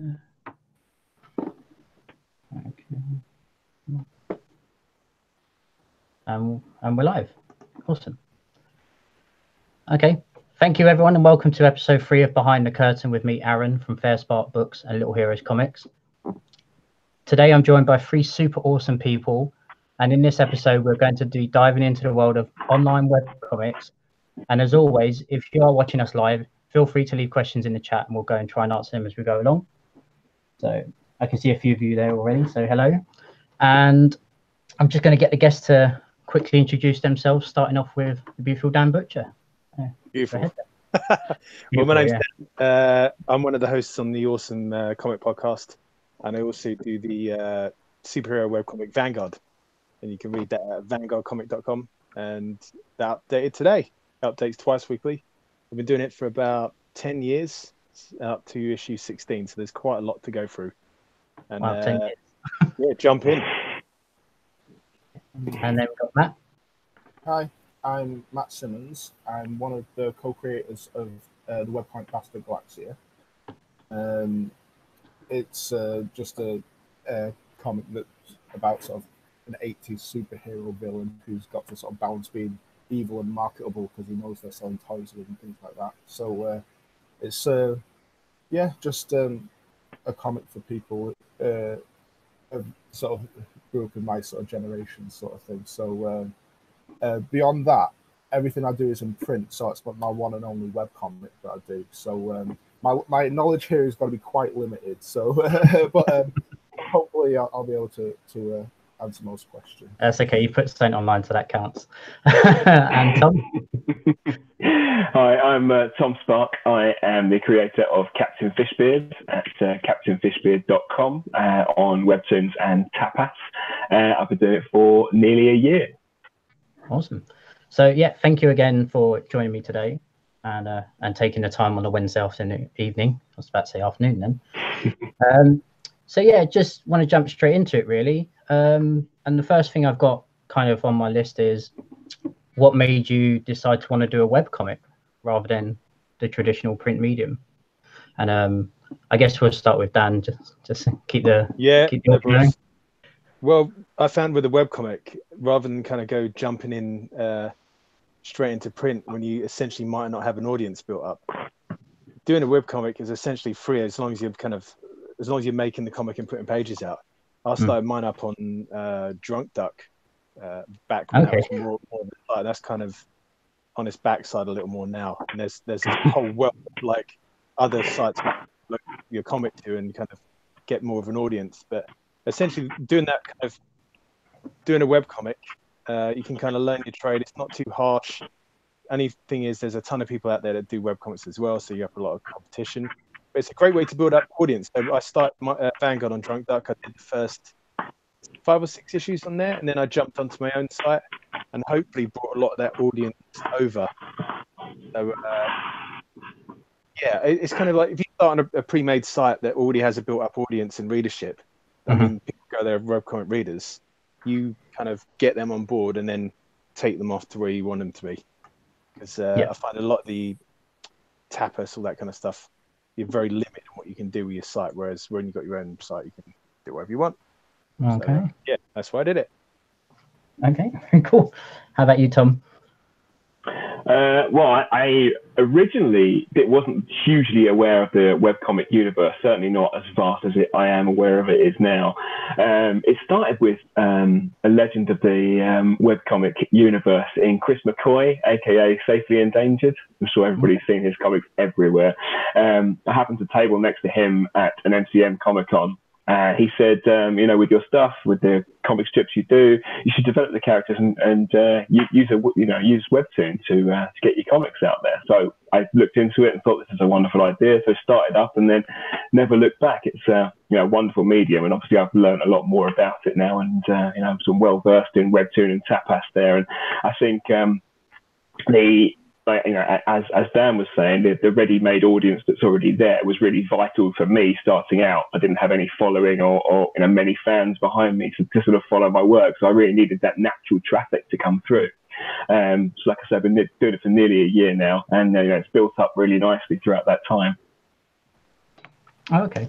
Okay. And we're live. Awesome. Okay. Thank you, everyone, and welcome to episode 3 of Behind the Curtain with me, Aaron, from Fair Spark Books and Little Heroes Comics. Today, I'm joined by 3 super awesome people, and in this episode, we're going to be diving into the world of online webcomics. And as always, if you are watching us live, feel free to leave questions in the chat, and we'll go and try and answer them as we go along. So I can see a few of you there already, so hello. And I'm just going to get the guests to quickly introduce themselves, starting off with the beautiful Dan Butcher. Beautiful. Well, my name's Dan. I'm one of the hosts on the awesome comic podcast, and I also do the superhero webcomic Vanguard, and you can read that at vanguardcomic.com, and that updated today. It updates twice weekly. I've been doing it for about 10 years, up to issue 16, so there's quite a lot to go through. And wow, 10 years. Yeah, jump in. And then we've got Matt. Hi, I'm Matt Simmons. I'm one of the co-creators of the webcomic Bastard Galaxia. It's just a comic that's about sort of an 80s superhero villain who's got to sort of balance being evil and marketable because he knows they're selling toys with and things like that. So it's just a comic for people of sort of grew up in my sort of generation sort of thing. So beyond that, everything I do is in print, so it's my one and only webcomic that I do. So my knowledge here is going to be quite limited. So, but hopefully I'll be able to answer most questions. That's okay. You put something online, so that counts. And Tom. Hi, I'm Tom Sparke. I am the creator of Captain Fishbeard at captainfishbeard.com on Webtoons and Tapas. I've been doing it for nearly a year. Awesome. So yeah, thank you again for joining me today and taking the time on a Wednesday evening. I was about to say afternoon then. So yeah, just want to jump straight into it really. And the first thing I've got kind of on my list is what made you decide to want to do a webcomic rather than the traditional print medium? And I guess we'll start with Dan, just keep the going. Well, I found with a webcomic, rather than kind of go jumping in straight into print when you essentially might not have an audience built up, doing a webcomic is essentially free as long as you're making the comic and putting pages out. I started mine up on Drunk Duck back when I was more like, that's kind of on its backside a little more now. And there's this whole world of like other sites you look your comic to and kind of get more of an audience. But essentially doing a webcomic, you can kind of learn your trade. It's not too harsh. Only thing is there's a ton of people out there that do webcomics as well, so you have a lot of competition. But it's a great way to build up audience. So I started my Vanguard on Drunk Duck. I did the first 5 or 6 issues on there, and then I jumped onto my own site and hopefully brought a lot of that audience over. So it's kind of like if you start on a pre-made site that already has a built-up audience and readership, I mean, people go there, webcomic readers, you kind of get them on board and then take them off to where you want them to be. Because I find a lot of the tapas, all that kind of stuff, you're very limited in what you can do with your site, whereas when you've got your own site, you can do whatever you want. Okay. So, that's why I did it. Okay, cool. How about you, Tom? Well, I originally wasn't hugely aware of the webcomic universe, certainly not as vast as I am aware of it is now. It started with a legend of the webcomic universe in Chris McCoy, aka Safely Endangered. I'm sure everybody's seen his comics everywhere. I happened to table next to him at an MCM Comic-Con. He said, with your stuff, with the comic strips you do, you should develop the characters and use Webtoon to get your comics out there. So I looked into it and thought this is a wonderful idea. So I started up and then never looked back. It's a wonderful medium, and obviously I've learned a lot more about it now, and I'm some well versed in Webtoon and Tapas there. And I think as Dan was saying, the ready-made audience that's already there was really vital for me starting out. I didn't have any following or many fans behind me to sort of follow my work, so I really needed that natural traffic to come through. So like I said, I've been doing it for nearly a year now, and it's built up really nicely throughout that time. Oh, okay.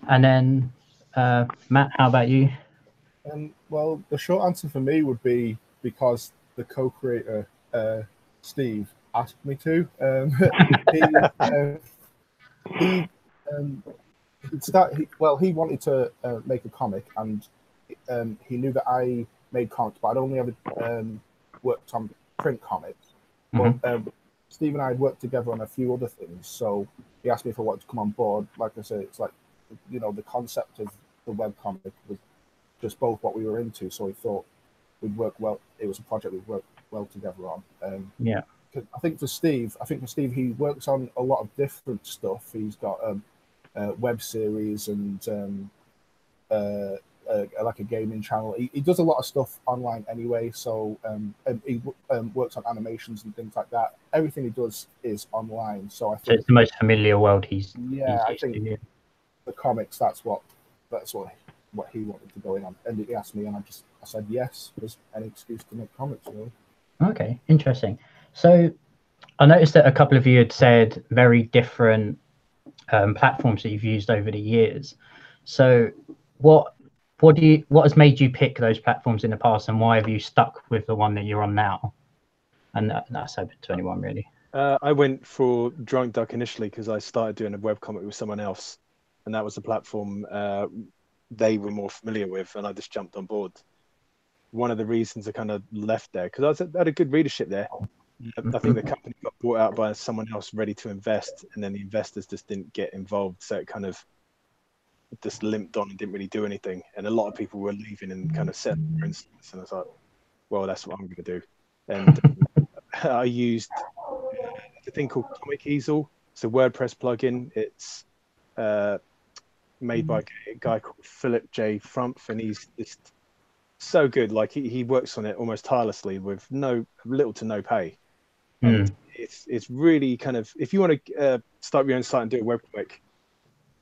And then, Matt, how about you? Well, the short answer for me would be because the co-creator, Steve, asked me to. He wanted to make a comic, and he knew that I made comics, but I'd only ever worked on print comics. But Steve and I had worked together on a few other things, so he asked me if I wanted to come on board. Like I said, it's like, the concept of the webcomic was just both what we were into, so we thought we'd work well. It was a project we'd work well together on. I think for Steve, he works on a lot of different stuff. He's got web series and like a gaming channel. He does a lot of stuff online anyway, so he works on animations and things like that. Everything he does is online, so I think it's the most familiar world he's I think the comics, that's what he wanted to go in on, and he asked me, and I said yes. There's an excuse to make comics, really. Okay, interesting. So I noticed that a couple of you had said very different platforms that you've used over the years. So what has made you pick those platforms in the past, and why have you stuck with the one that you're on now? And that's open to anyone, really. I went for Drunk Duck initially because I started doing a webcomic with someone else, and that was the platform they were more familiar with, and I just jumped on board. One of the reasons I kind of left there, because I had a good readership there. I think the company got bought out by someone else ready to invest, and then the investors just didn't get involved, so it kind of just limped on and didn't really do anything. And a lot of people were leaving and kind of set their instance, and I was like, well, that's what I'm going to do. And I used a thing called Comic Easel. It's a WordPress plugin. It's made by a guy called Philip J. Frumpf, and he's just so good. Like he works on it almost tirelessly with little to no pay. And it's really kind of, if you want to start your own site and do a webcomic,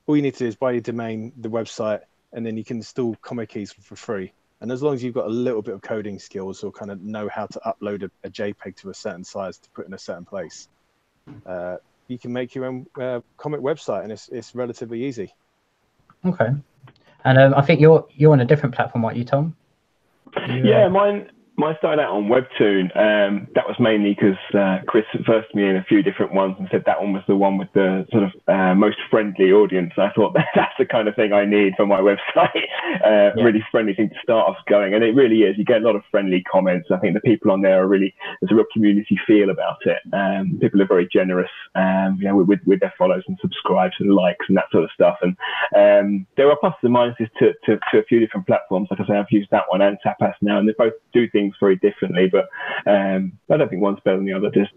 all you need to do is buy your domain, the website, and then you can install Comic Easel for free. And as long as you've got a little bit of coding skills or kind of know how to upload a JPEG to a certain size to put in a certain place, you can make your own comic website, and it's relatively easy. Okay. And I think you're on a different platform, aren't you, Tom? Yeah, mine started out on Webtoon. That was mainly because Chris versed me in a few different ones and said that one was the one with the sort of most friendly audience. I thought that's the kind of thing I need for my website. Really friendly thing to start off going, and it really is. You get a lot of friendly comments. I think the people on there are really, there's a real community feel about it. People are very generous, with their follows and subscribes and likes and that sort of stuff. And there are pluses and minuses to a few different platforms. Like I say, I've used that one and Tapas now, and they both do things very differently, but I don't think one's better than the other. Just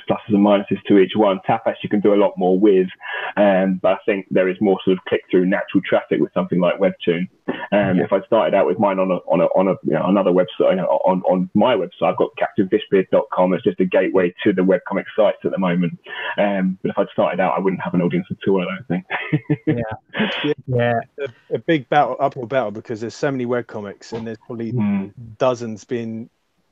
pluses and minuses to each one. Tapas you can do a lot more with, but I think there is more sort of click-through natural traffic with something like Webtoon. If I started out with mine on another website, on my website, I've got CaptainFishbeard.com. It's just a gateway to the webcomic sites at the moment. But if I'd started out, I wouldn't have an audience at all, I don't think. A big uphill battle, because there's so many webcomics, and there's probably dozens being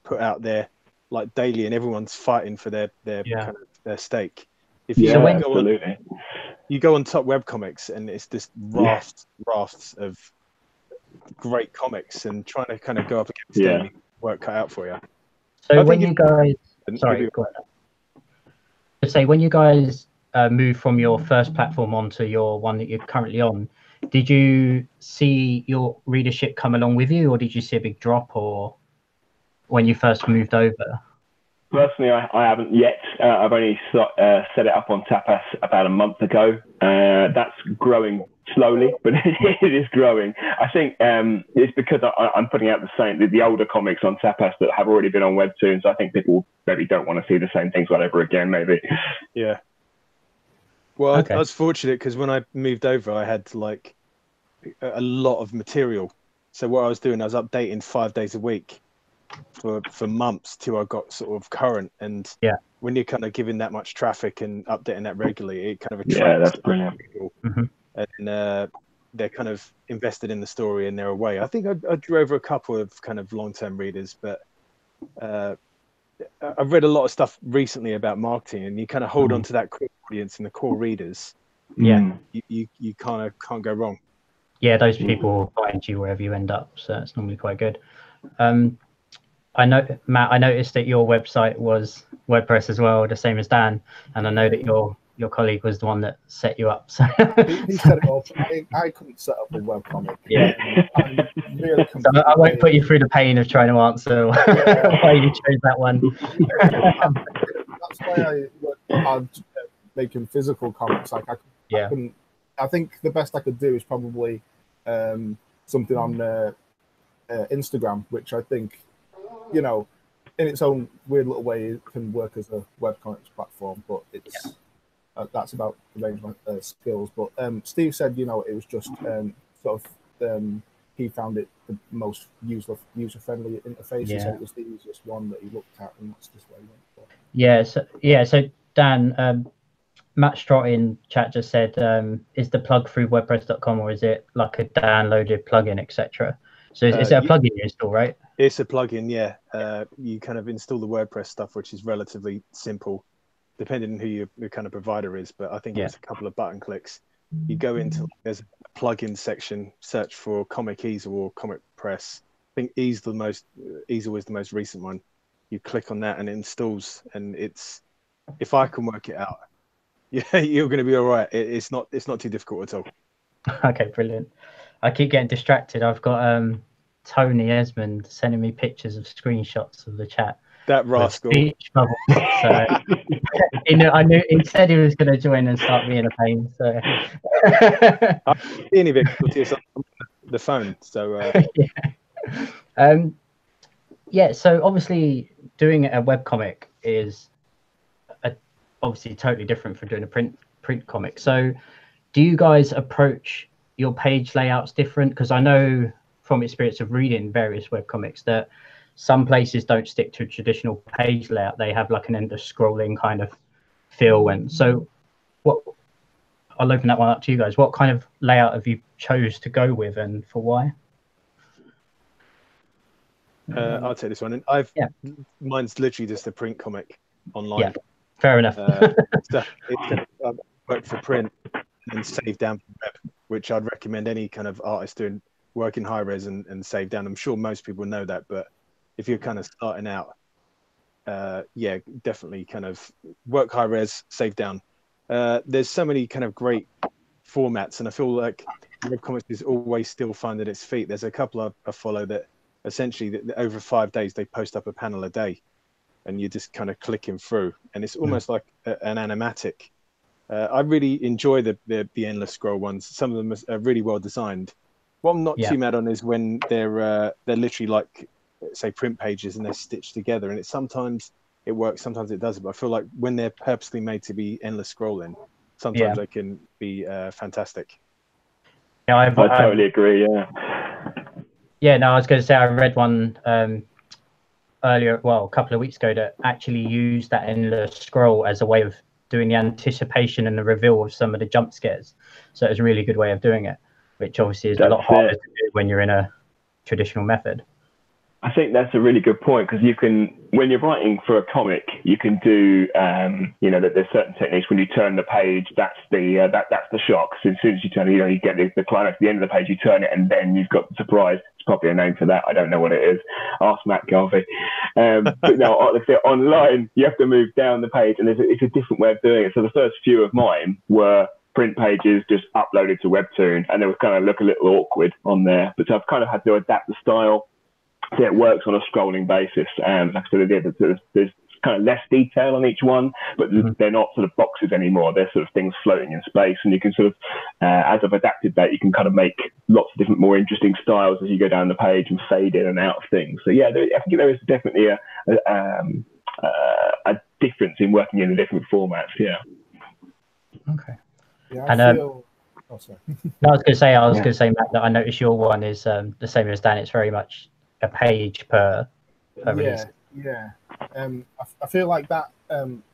put out there like daily, and everyone's fighting for their kind of their stake. If you you go on top webcomics, and it's just rafts of great comics, and trying to kind of go up against them, work cut out for you. So when you guys, when you guys moved from your first platform onto your one that you're currently on, did you see your readership come along with you, or did you see a big drop, or when you first moved over? Personally, I haven't yet. I've only set it up on Tapas about a month ago. That's growing slowly, but it is growing. I think it's because I'm putting out the older comics on Tapas that have already been on Webtoon, so I think people maybe don't want to see the same things all over again, maybe. Yeah. Well, I was fortunate because when I moved over, I had like a lot of material. So what I was doing, I was updating 5 days a week for months till I got sort of current. And when you're kind of giving that much traffic and updating that regularly, it kind of attracts that's brilliant. people. And they're kind of invested in the story, and they're away. I think I drew over a couple of kind of long-term readers, but I've read a lot of stuff recently about marketing, and you kind of hold on to that core audience and the core readers. You kind of can't go wrong. Yeah, those people will find you wherever you end up, so it's normally quite good. I know, Matt, I noticed that your website was WordPress as well, the same as Dan, and I know that your colleague was the one that set you up. So he set it up. I couldn't set up a webcomic. Yeah. I'm really so I won't put you through the pain of trying to answer why you chose that one. That's why I worked hard making physical comics. Like I couldn't. I think the best I could do is probably something on Instagram, which I think, you know, in its own weird little way, it can work as a webcomics platform. But it's that's about the range of my skills. But Steve said, you know, it was just sort of he found it the most user-friendly interface. He said it was the easiest one that he looked at, and that's just what he went for. So Dan, Matt Strott in chat just said, is the plug through WordPress.com, or is it like a downloaded plugin, etc.? So is it a plugin you install, right? It's a plugin, yeah. You kind of install the WordPress stuff, which is relatively simple, depending on who your kind of provider is. But I think it's a couple of button clicks. You go into, there's a plugin section, search for Comic Easel or Comic Press. I think Easel is the most recent one. You click on that and it installs, and it's, if I can work it out, you're going to be all right. It's not too difficult at all. Okay, brilliant. I keep getting distracted. I've got Tony Esmond sending me pictures of screenshots of the chat. That rascal. Speech bubble. So I knew he said he was going to join and start being a pain. So I'm seeing difficulties on the phone. So so obviously doing a webcomic is obviously totally different from doing a print comic. So do you guys approach your page layouts different? Because I know from experience of reading various webcomics that some places don't stick to a traditional page layout. They have like an endless scrolling kind of feel. And so I'll open that one up to you guys. What kind of layout have you chose to go with, and for why? I'll take this one. And mine's literally just a print comic online. Yeah, fair enough. So I work for print and save down for web, which I'd recommend any kind of artist doing, work in high res and save down. I'm sure most people know that, but if you're kind of starting out, definitely kind of work high res, save down. There's so many kind of great formats, and I feel like webcomics is always still finding its feet. There's a couple I follow that essentially over 5 days they post up a panel a day, and you're just kind of clicking through, and it's almost like an animatic. I really enjoy the endless scroll ones. Some of them are really well designed. What I'm not too mad on is when they're literally like, say, print pages and they're stitched together, and sometimes it works, sometimes it doesn't. But I feel like when they're purposely made to be endless scrolling, sometimes they can be fantastic. Yeah, I totally agree. Yeah, no, I was going to say I read one earlier, a couple of weeks ago, that actually used that endless scroll as a way of doing the anticipation and the reveal of some of the jump scares. So it was a really good way of doing it, which obviously is a lot harder to do when you're in a traditional method. I think that's a really good point, because you can, when you're writing for a comic, you can do, that there's certain techniques. When you turn the page, that's the shock. So as soon as you turn, you get the climax at the end of the page, you turn it, and then you've got the surprise. It's probably a name for that. I don't know what it is. Ask Matt Garvey. But now, online, you have to move down the page, and it's a different way of doing it. So the first few of mine were print pages just uploaded to Webtoon, and they would kind of look a little awkward on there. But so I've kind of had to adapt the style. So it works on a scrolling basis. Like I said, there's kind of less detail on each one, but they're not sort of boxes anymore. They're sort of things floating in space, and you can sort of, as I've adapted that, you can kind of make lots of different, more interesting styles as you go down the page and fade in and out of things. So yeah, I think there is definitely a difference in working in the different formats. Yeah. Okay. Yeah, and I was going to say, Matt, that I noticed your one is the same as Dan. It's very much a page per release. Yeah. I feel like that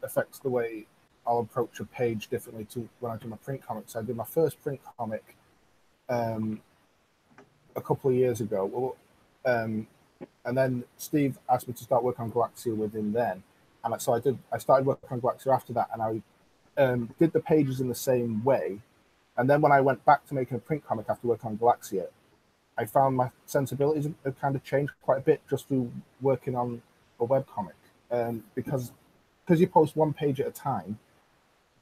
affects the way I'll approach a page differently to when I do my print comics. I did my first print comic a couple of years ago. And then Steve asked me to start working on Galaxia with him then. And so I started working on Galaxia after that, and I did the pages in the same way, And then when I went back to making a print comic after working on Galaxia, I found my sensibilities have kind of changed quite a bit just through working on a webcomic. Because you post one page at a time,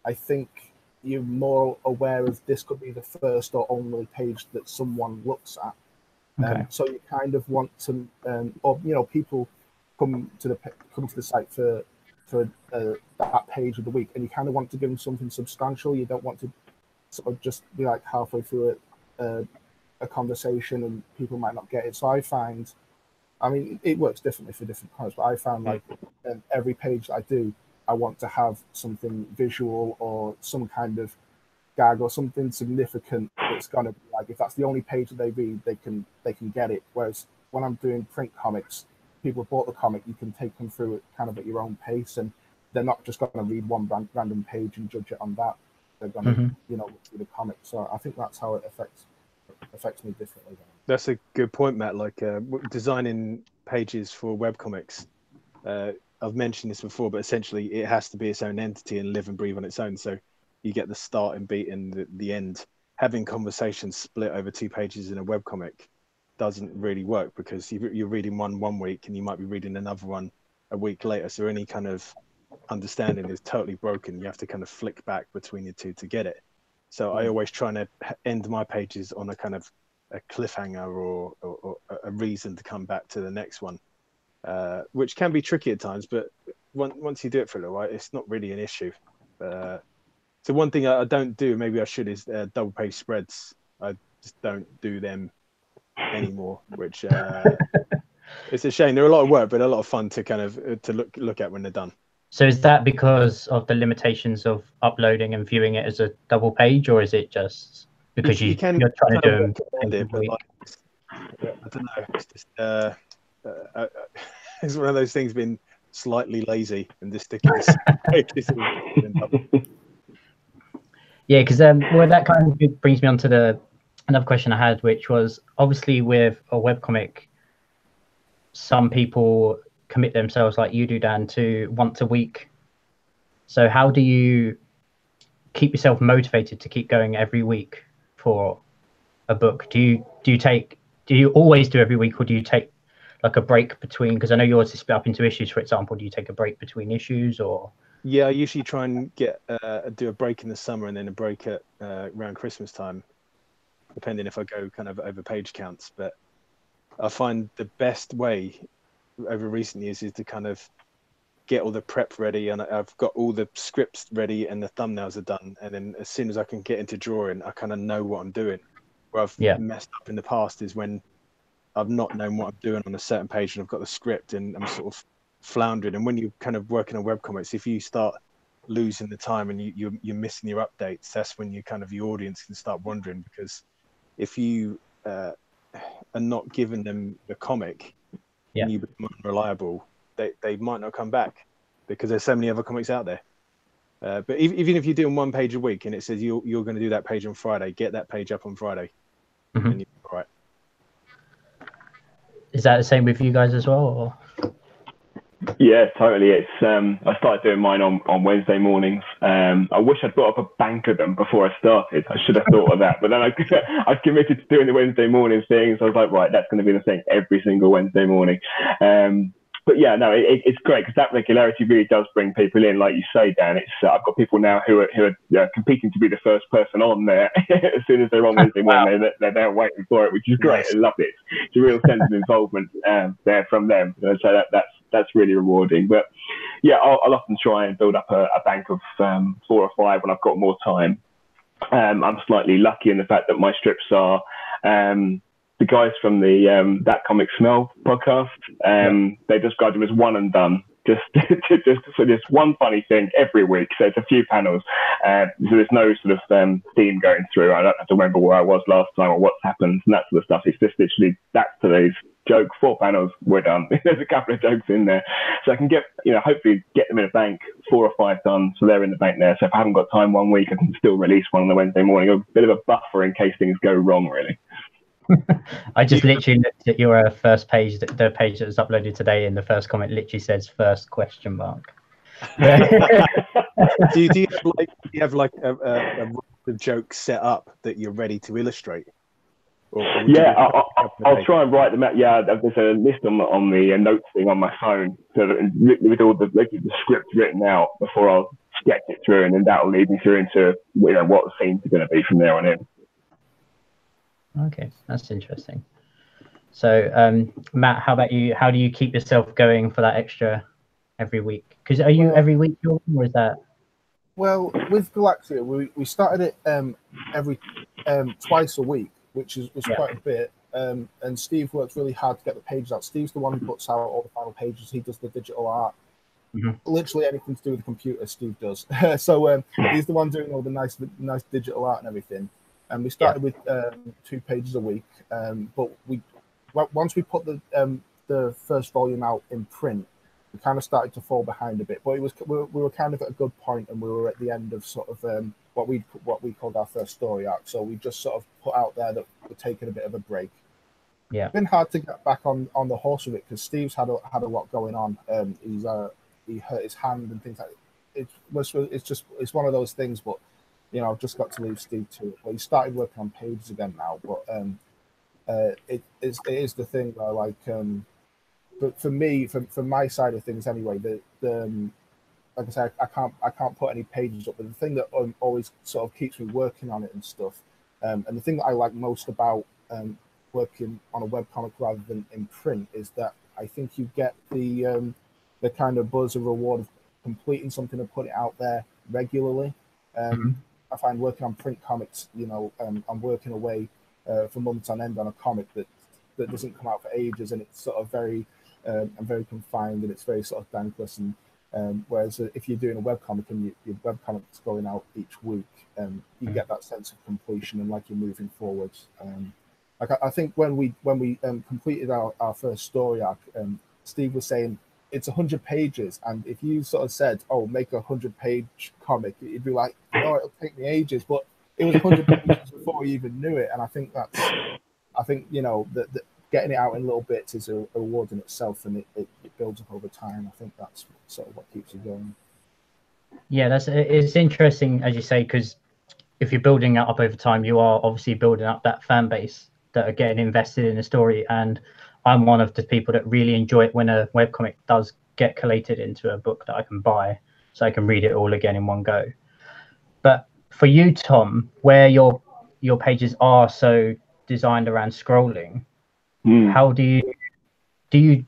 I think you're more aware of this could be the first or only page that someone looks at. Okay. So you kind of want to, or people come to the site for that page of the week, and you kind of want to give them something substantial. You don't want to sort of just be like halfway through a conversation and people might not get it. So I find, I mean, it works differently for different comics, but I found like every page that I do, I want to have something visual or some kind of gag or something significant that's going to be like, if that's the only page that they read, they can get it. Whereas when I'm doing print comics, people bought the comic, you can take them through it kind of at your own pace, and they're not just going to read one random page and judge it on that. They're going to look through the comic. So I think that's how it affects me differently. That's a good point, Matt. Like designing pages for webcomics, I've mentioned this before, but essentially it has to be its own entity and live and breathe on its own. So you get the start and beat and the end. Having conversations split over 2 pages in a webcomic doesn't really work, because you're reading one week and you might be reading another one a week later. So any kind of understanding is totally broken. You have to kind of flick back between the two to get it. So I always try to end my pages on a kind of a cliffhanger or a reason to come back to the next one, which can be tricky at times, but once you do it for a little while, it's not really an issue. So one thing I don't do, maybe I should, is double page spreads. I just don't do them anymore, which it's a shame. They're a lot of work, but a lot of fun to kind of to look at when they're done. So is that because of the limitations of uploading and viewing it as a double page, or is it just because you're trying to do them? I don't know. It's just it's one of those things, being slightly lazy and just sticking to pages. Yeah, because well, that kind of brings me on to another question I had, which was, obviously with a webcomic, some people commit themselves, like you do, Dan, to once a week. So how do you keep yourself motivated to keep going every week for a book? Do you always do every week, or do you take like a break between? Because I know yours is split up into issues, for example. Do you take a break between issues, or? Yeah, I usually try and do a break in the summer and then a break at around Christmas time, depending if I go kind of over page counts. But I find the best way over recent years is to kind of get all the prep ready, and I've got all the scripts ready and the thumbnails are done, and then as soon as I can get into drawing, I kind of know what I'm doing. Where I've messed up in the past is when I've not known what I'm doing on a certain page and I've got the script and I'm sort of floundering. And when you're kind of working on webcomics, if you start losing the time and you're missing your updates, that's when you kind of, your audience can start wondering, because if you are not giving them the comic and you become unreliable, they might not come back, because there's so many other comics out there. But even if you're doing 1 page a week and it says you're going to do that page on Friday, get that page up on Friday, and you're all right. Is that the same with you guys as well, or? Yeah, totally. It's I started doing mine on Wednesday mornings. I wish I'd got up a bank of them before I started. I should have thought of that. But then I committed to doing the Wednesday morning thing, so I was like, right, that's going to be the thing every single Wednesday morning. But yeah, no, it's great, because that regularity really does bring people in. Like you say, Dan, it's I've got people now who are competing to be the first person on there. As soon as they're on Wednesday morning, they're there waiting for it, which is great. I love it. It's a real sense of involvement there from them. So that's really rewarding. But yeah, I'll often try and build up a bank of 4 or 5 when I've got more time. I'm slightly lucky in the fact that my strips are the guys from the That Comic Smell podcast. They described them as one and done. Just so there's one funny thing every week. So it's a few panels. So there's no sort of theme going through. I don't have to remember where I was last time or what's happened and that sort of stuff. It's just literally that's today's joke. 4 panels, we're done. There's a couple of jokes in there, so I can get, hopefully get them in a bank, 4 or 5 done, so they're in the bank there. So if I haven't got time one week, I can still release one on the Wednesday morning. A bit of a buffer in case things go wrong, really. I just literally looked at your first page, the page that was uploaded today, and the first comment literally says first question mark. do you have like a the joke set up that you're ready to illustrate? Yeah, I'll try and write them out. Yeah, there's a list on the notes thing on my phone, so that with all the script written out before I'll sketch it through, and then that'll lead me through into what the scenes are going to be from there on in. Okay, that's interesting. So, Matt, how about you? How do you keep yourself going for that extra every week? Because are you every week, or is that? Well, with Galaxia, we started it every twice a week, which was quite a bit. And Steve works really hard to get the pages out. Steve's the one who puts out all the final pages. He does the digital art. Literally anything to do with the computer, Steve does. So he's the one doing all the nice digital art and everything. And we started with 2 pages a week. But once we put the first volume out in print, we kind of started to fall behind a bit. But we were kind of at a good point, and we were at the end of sort of what we called our first story arc. So we just sort of put out there that we're taking a bit of a break. Yeah, it's been hard to get back on the horse with it because Steve's had a lot going on. He hurt his hand and things like that. It's one of those things. But I've just got to leave Steve to it. Well, he started working on pages again now, but it is the thing where but for me, from my side of things anyway, like I said, I can't put any pages up. But the thing that always sort of keeps me working on it and stuff, and the thing that I like most about working on a webcomic rather than in print is that I think you get the kind of buzz and reward of completing something and putting it out there regularly. I find working on print comics, I'm working away for months on end on a comic that doesn't come out for ages, and it's sort of very confined, and it's very sort of thankless. And whereas if you're doing a webcomic and your webcomic's going out each week, you get that sense of completion and like you're moving forwards. I think when we completed our first story arc, Steve was saying it's 100 pages, and if you sort of said, "Oh, make a 100-page comic," it'd be like, "Oh, it'll take me ages," but it was 100 pages before you even knew it. And I think that getting it out in little bits is a reward in itself, and it builds up over time. I think that's sort of what keeps you going. Yeah, it's interesting, as you say, because if you're building that up over time, you are obviously building up that fan base that are getting invested in the story. And I'm one of the people that really enjoy it when a webcomic does get collated into a book that I can buy, so I can read it all again in one go. But for you, Tom, where your pages are so designed around scrolling, how do you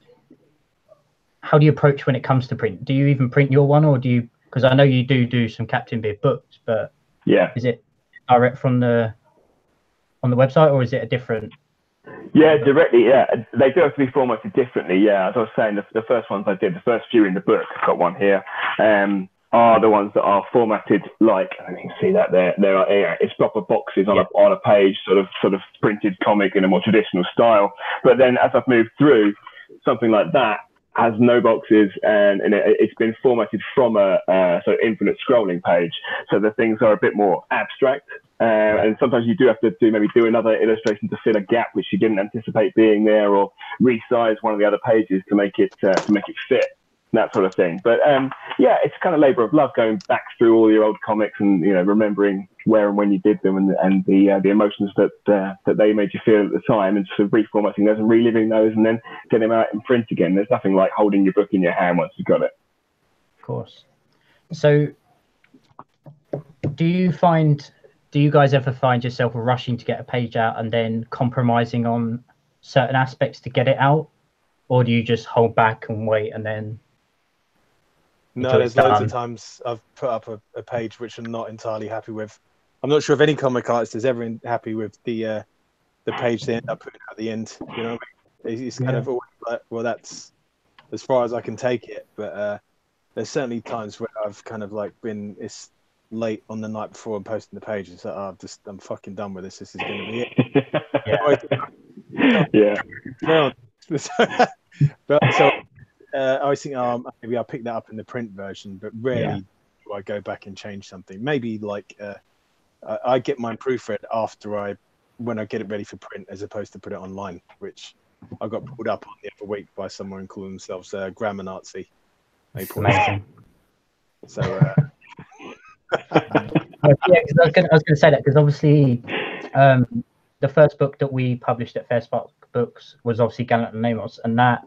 approach when it comes to print? Do you even print your one, or do you? Because I know you do some Captain Beard books, but is it direct from on the website, or is it a different? Yeah, directly. Yeah, they do have to be formatted differently. Yeah, as I was saying, the first ones I did, the first few in the book, I've got one here, are the ones that are formatted like, you can see that there. It's proper boxes on a page, sort of printed comic in a more traditional style. But then as I've moved through, something like that has no boxes, and it's been formatted from a sort of infinite scrolling page. So the things are a bit more abstract. And sometimes you do have to do another illustration to fill a gap which you didn't anticipate being there, or resize one of the other pages to make it fit, that sort of thing. But it's kind of labor of love, going back through all your old comics and remembering where and when you did them, and the emotions that they made you feel at the time, and sort of reformatting those and reliving those, and then getting them out in print again. There's nothing like holding your book in your hand once you've got it. Of course. So do you guys ever find yourself rushing to get a page out and then compromising on certain aspects to get it out, or do you just hold back and wait and then? No, there's loads of times I've put up a page which I'm not entirely happy with. I'm not sure if any comic artist is ever happy with the page they end up putting at the end. It's kind of always like, well, that's as far as I can take it. But there's certainly times where I've kind of like it's late on the night before I'm posting the page. It's like, I'm fucking done with this. This is going to be it. But so I always think, maybe I'll pick that up in the print version, but rarely do I go back and change something. Maybe like I get mine proofread when I get it ready for print, as opposed to put it online, which I got pulled up on the other week by someone calling themselves grammar Nazi. Amazing. So Yeah, because I was going to say that because obviously, the first book that we published at Fair Spark Books was obviously Gallant and Namos, and that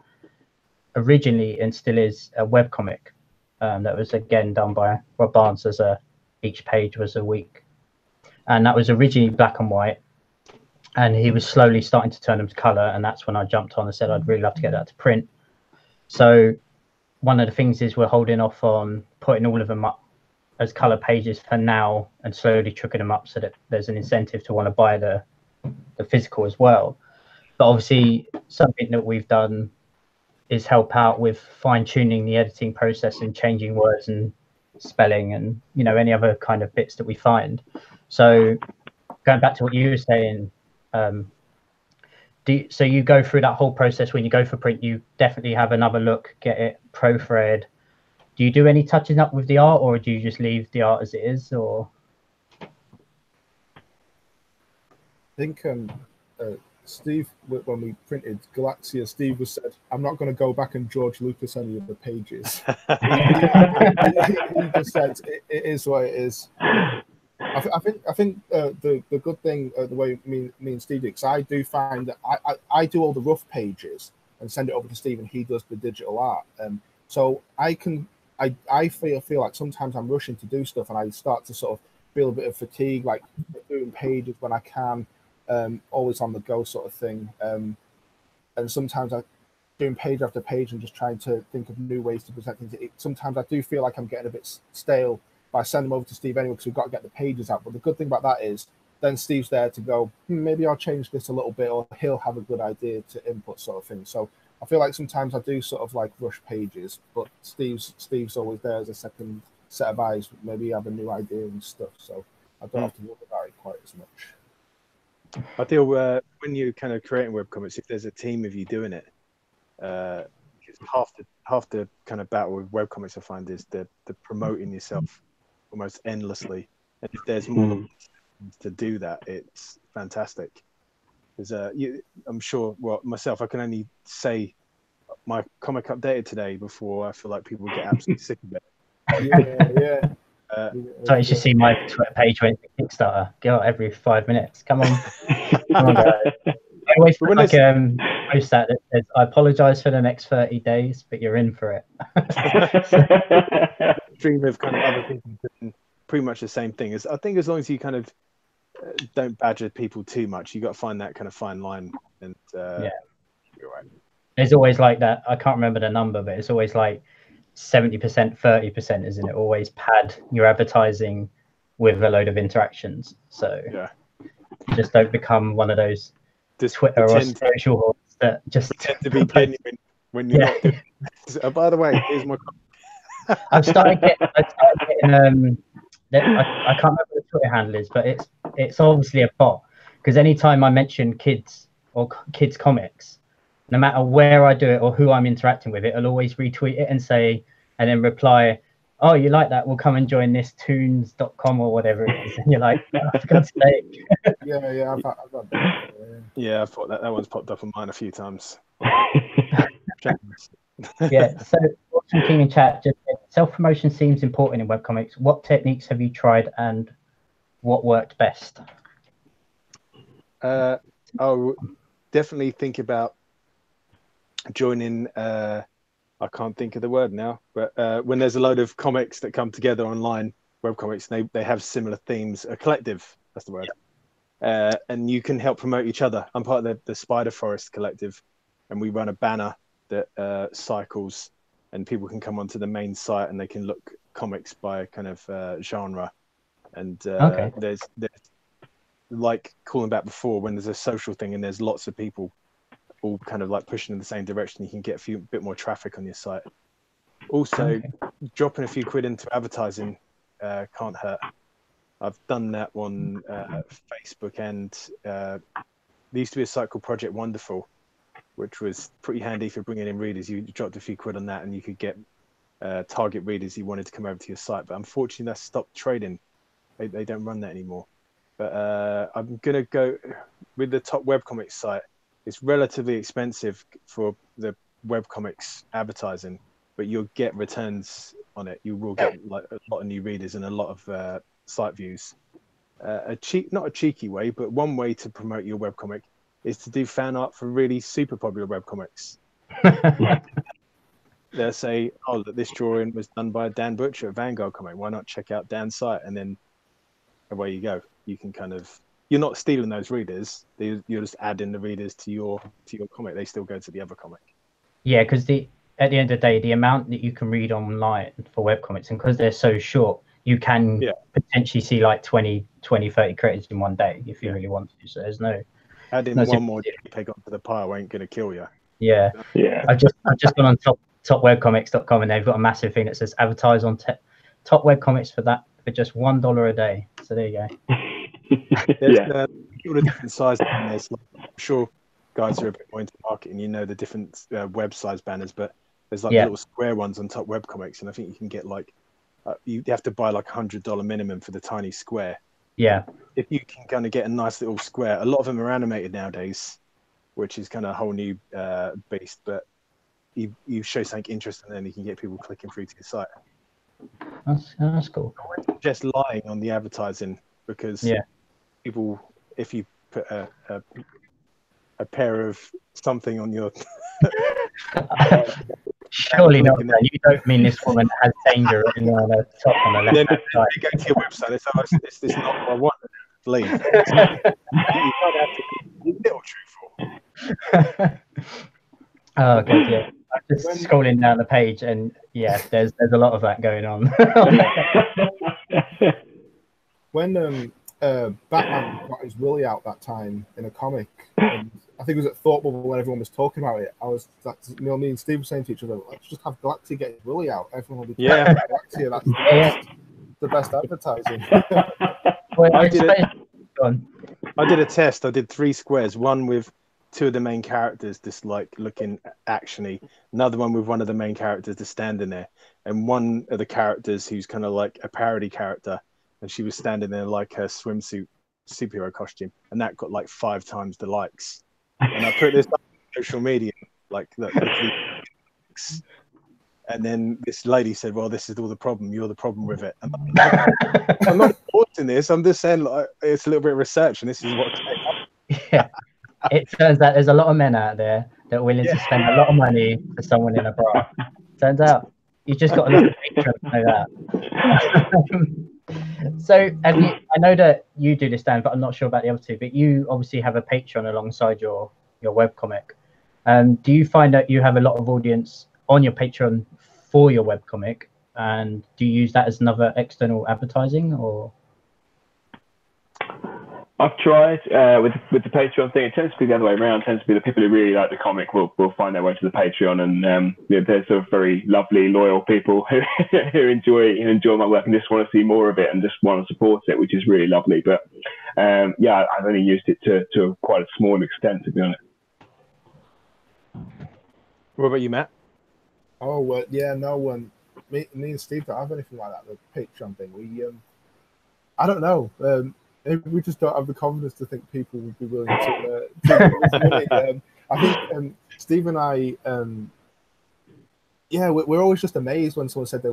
originally and still is a webcomic that was again done by Rob Barnes as each page was a week, and that was originally black and white, and he was slowly starting to turn them to color, and that's when I jumped on and said I'd really love to get that to print. So one of the things is we're holding off on putting all of them up as color pages for now and slowly trickling them up so that there's an incentive to want to buy the physical as well. But obviously something that we've done is help out with fine-tuning the editing process and changing words and spelling and any other kind of bits that we find. So going back to what you were saying, so you go through that whole process when you go for print, you definitely have another look, get it proofread. Do you do any touching up with the art, or do you just leave the art as it is? Or I think Steve, when we printed Galaxia, Steve was said, "I'm not going to go back and George Lucas any of the pages." he just said, "It is what it is." I think the good thing, the way me and Steve do, because I do find that I do all the rough pages and send it over to Steve, and he does the digital art. So I feel like sometimes I'm rushing to do stuff, and I start to sort of feel a bit of fatigue, like doing pages when I can, always on the go sort of thing. And sometimes I'm doing page after page and just trying to think of new ways to present things. Sometimes I do feel like I'm getting a bit stale. But I send them over to Steve anyway because we've got to get the pages out. But the good thing about that is then Steve's there to go, maybe I'll change this a little bit, or he'll have a good idea to input sort of thing. So I feel like sometimes I do sort of like rush pages, but Steve's always there as a second set of eyes. Maybe have a new idea and stuff. So I don't have to worry about it quite as much. I feel when you're kind of creating webcomics, if there's a team of you doing it, it's half the kind of battle with webcomics I find is the promoting yourself almost endlessly, and if there's more to do that, it's fantastic. Because I'm sure, well, myself, I can only say my comic updated today before I feel like people get absolutely sick of it. So you should see my Twitter page when it's Kickstarter. Go out every 5 minutes. Come on, come on, guys. I always put like post that says, "I apologise for the next 30 days, but you're in for it." Dream of kind of other people doing pretty much the same thing. I think as long as you kind of don't badger people too much, you got to find that kind of fine line. And you're right. There's always like that. I can't remember the number, but it's always like 70%, 30%, isn't it? Always pad your advertising with a load of interactions. So just don't become one of those Twitter or social hordes that just pretend to be genuine when you're not doing it. By the way, here's my I've started getting I can't remember what the Twitter handle is, but it's obviously a bot, because anytime I mention kids or kids comics, no matter where I do it or who I'm interacting with, it'll always retweet it and say, and then reply, "Oh, you like that? We'll come and join this tunes.com or whatever it is." And you're like, oh, for God's sake. I've got that. Yeah, I thought that one's popped up on mine a few times. So Watson King in chat just said, self-promotion seems important in webcomics. What techniques have you tried and what worked best? I'll definitely think about joining I can't think of the word now, but when there's a load of comics that come together online, webcomics, they have similar themes, a collective, that's the word. And you can help promote each other. I'm part of the Spider Forest collective, and we run a banner that cycles, and people can come onto the main site and they can look comics by kind of genre. And there's like calling back before, when there's a social thing and there's lots of people all kind of like pushing in the same direction, you can get a bit more traffic on your site. Also, dropping a few quid into advertising can't hurt. I've done that on Facebook, and there used to be a site called Project Wonderful, which was pretty handy for bringing in readers. You dropped a few quid on that and you could get target readers who wanted to come over to your site. But unfortunately, that's stopped trading. They don't run that anymore. But I'm going to go with the top webcomics site. It's relatively expensive for the webcomics advertising, but you'll get returns on it. You will get like a lot of new readers and a lot of site views. Not a cheeky way, but one way to promote your webcomic is to do fan art for really super popular webcomics. They'll say, oh, that this drawing was done by Dan Butcher at Vanguard Comic. Why not check out Dan's site? And then away you go. You can kind of, you're not stealing those readers. You're just adding the readers to your comic. They still go to the other comic. Yeah, because at the end of the day, the amount that you can read online for webcomics, and because they're so short, you can potentially see like 20, 30 creators in one day if you really want to. So there's no... Adding one more JPEG onto the pile ain't going to kill you. Yeah. I've just gone on topwebcomics.com, and they've got a massive thing that says advertise on top webcomics for just $1 a day. So there you go. There's all the different sizes. There's, I'm sure guys are a bit more into marketing, you know, the different web size banners, but there's like little square ones on top webcomics, and I think you can get like you have to buy like $100 minimum for the tiny square. Yeah. If you can kind of get a nice little square, a lot of them are animated nowadays, which is kind of a whole new beast. But you show something interesting, and then you can get people clicking through to your site. That's cool. I wouldn't suggest lying on the advertising, because people, if you put a pair of something on your surely not. You don't mean this woman has danger written on the top on the left. Then they go to your website. They say, "This is not what I want." Leave. You have to be a little truthful. Oh god, yeah. I'm just scrolling down the page, and there's a lot of that going on. When Batman got his Willy out that time in a comic, and I think it was at Thought Bubble when everyone was talking about it. Me and Steve were saying to each other, let's just have Galactia get his Willy out. Everyone will be talking about Galactia. That's the best advertising. Well, I did a test. I did 3 squares. One with 2 of the main characters just like looking actiony. Another one with one of the main characters just standing there. And one of the characters who's kind of like a parody character. And she was standing there like her swimsuit superhero costume. And that got like 5 times the likes. And I put this up on social media, like, look, and then this lady said, well, this is all the problem. You're the problem with it. And I'm not endorsing this. I'm just saying, like, it's a little bit of research, and this is what came up. Yeah. It turns out there's a lot of men out there that are willing to spend a lot of money for someone in a bra. Turns out you just got to look at the picture to know that. So I know that you do this, Dan, but I'm not sure about the other 2. But you obviously have a Patreon alongside your webcomic. Do you find that you have a lot of audience on your Patreon for your webcomic, and do you use that as another external advertising, or? I've tried with the Patreon thing. It tends to be the other way around. It tends to be the people who really like the comic will find their way to the Patreon, and there's sort of very lovely, loyal people who enjoy my work and just want to see more of it and just want to support it, which is really lovely. But I've only used it to quite a small extent, to be honest. What about you, Matt? Oh me and Steve don't have anything like that. The Patreon thing. I don't know. Maybe we just don't have the confidence to think people would be willing to money. I think Steve and I, we're always just amazed when someone says they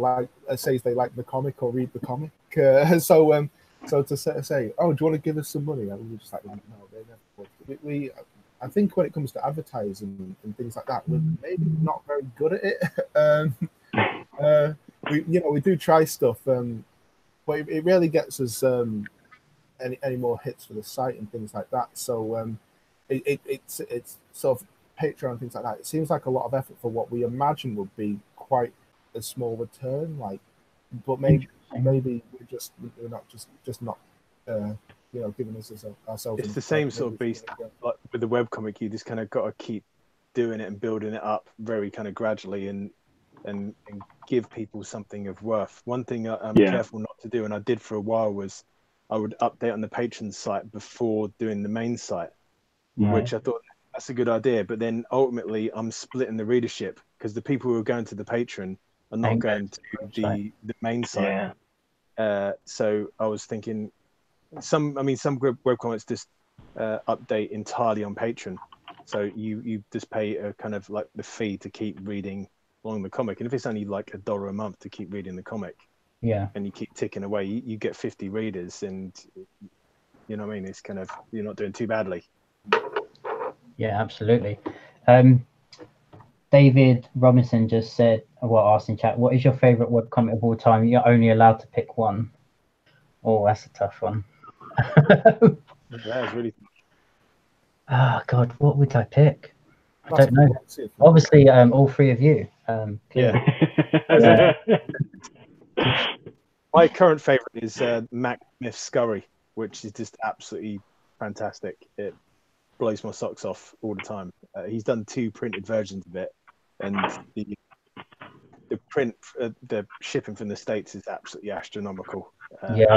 like the comic or read the comic. So to say, oh, do you want to give us some money? And we're just like, no, they never. I think when it comes to advertising and things like that, we're maybe not very good at it. We do try stuff, but it really gets us any more hits for the site and things like that. So it's sort of Patreon and things like that. It seems like a lot of effort for what we imagine would be quite a small return. But maybe we're not giving us ourselves. It's the same sort of beast. Like with the webcomic, you just kind of got to keep doing it and building it up very kind of gradually and give people something of worth. One thing I'm careful not to do, and I did for a while, was I would update on the patron site before doing the main site, which I thought that's a good idea. But then ultimately I'm splitting the readership, because the people who are going to the patron are not going to the main site. So I was thinking some webcomics just update entirely on Patreon. So you just pay a kind of like the fee to keep reading along the comic. And if it's only like $1 a month to keep reading the comic, Yeah. and you keep ticking away, you get 50 readers, and you know what I mean. It's kind of, you're not doing too badly. Yeah, absolutely. David Robinson just said, asked in chat, what is your favorite webcomic of all time? You're only allowed to pick one. Oh, that's a tough one. That was really. Oh God, what would I pick? I That's don't know. cool. Obviously, all three of you. Yeah. My current favorite is Matt Smith's Scurry, which is just absolutely fantastic. It blows my socks off all the time. He's done 2 printed versions of it, and the print, the shipping from the States is absolutely astronomical. Yeah,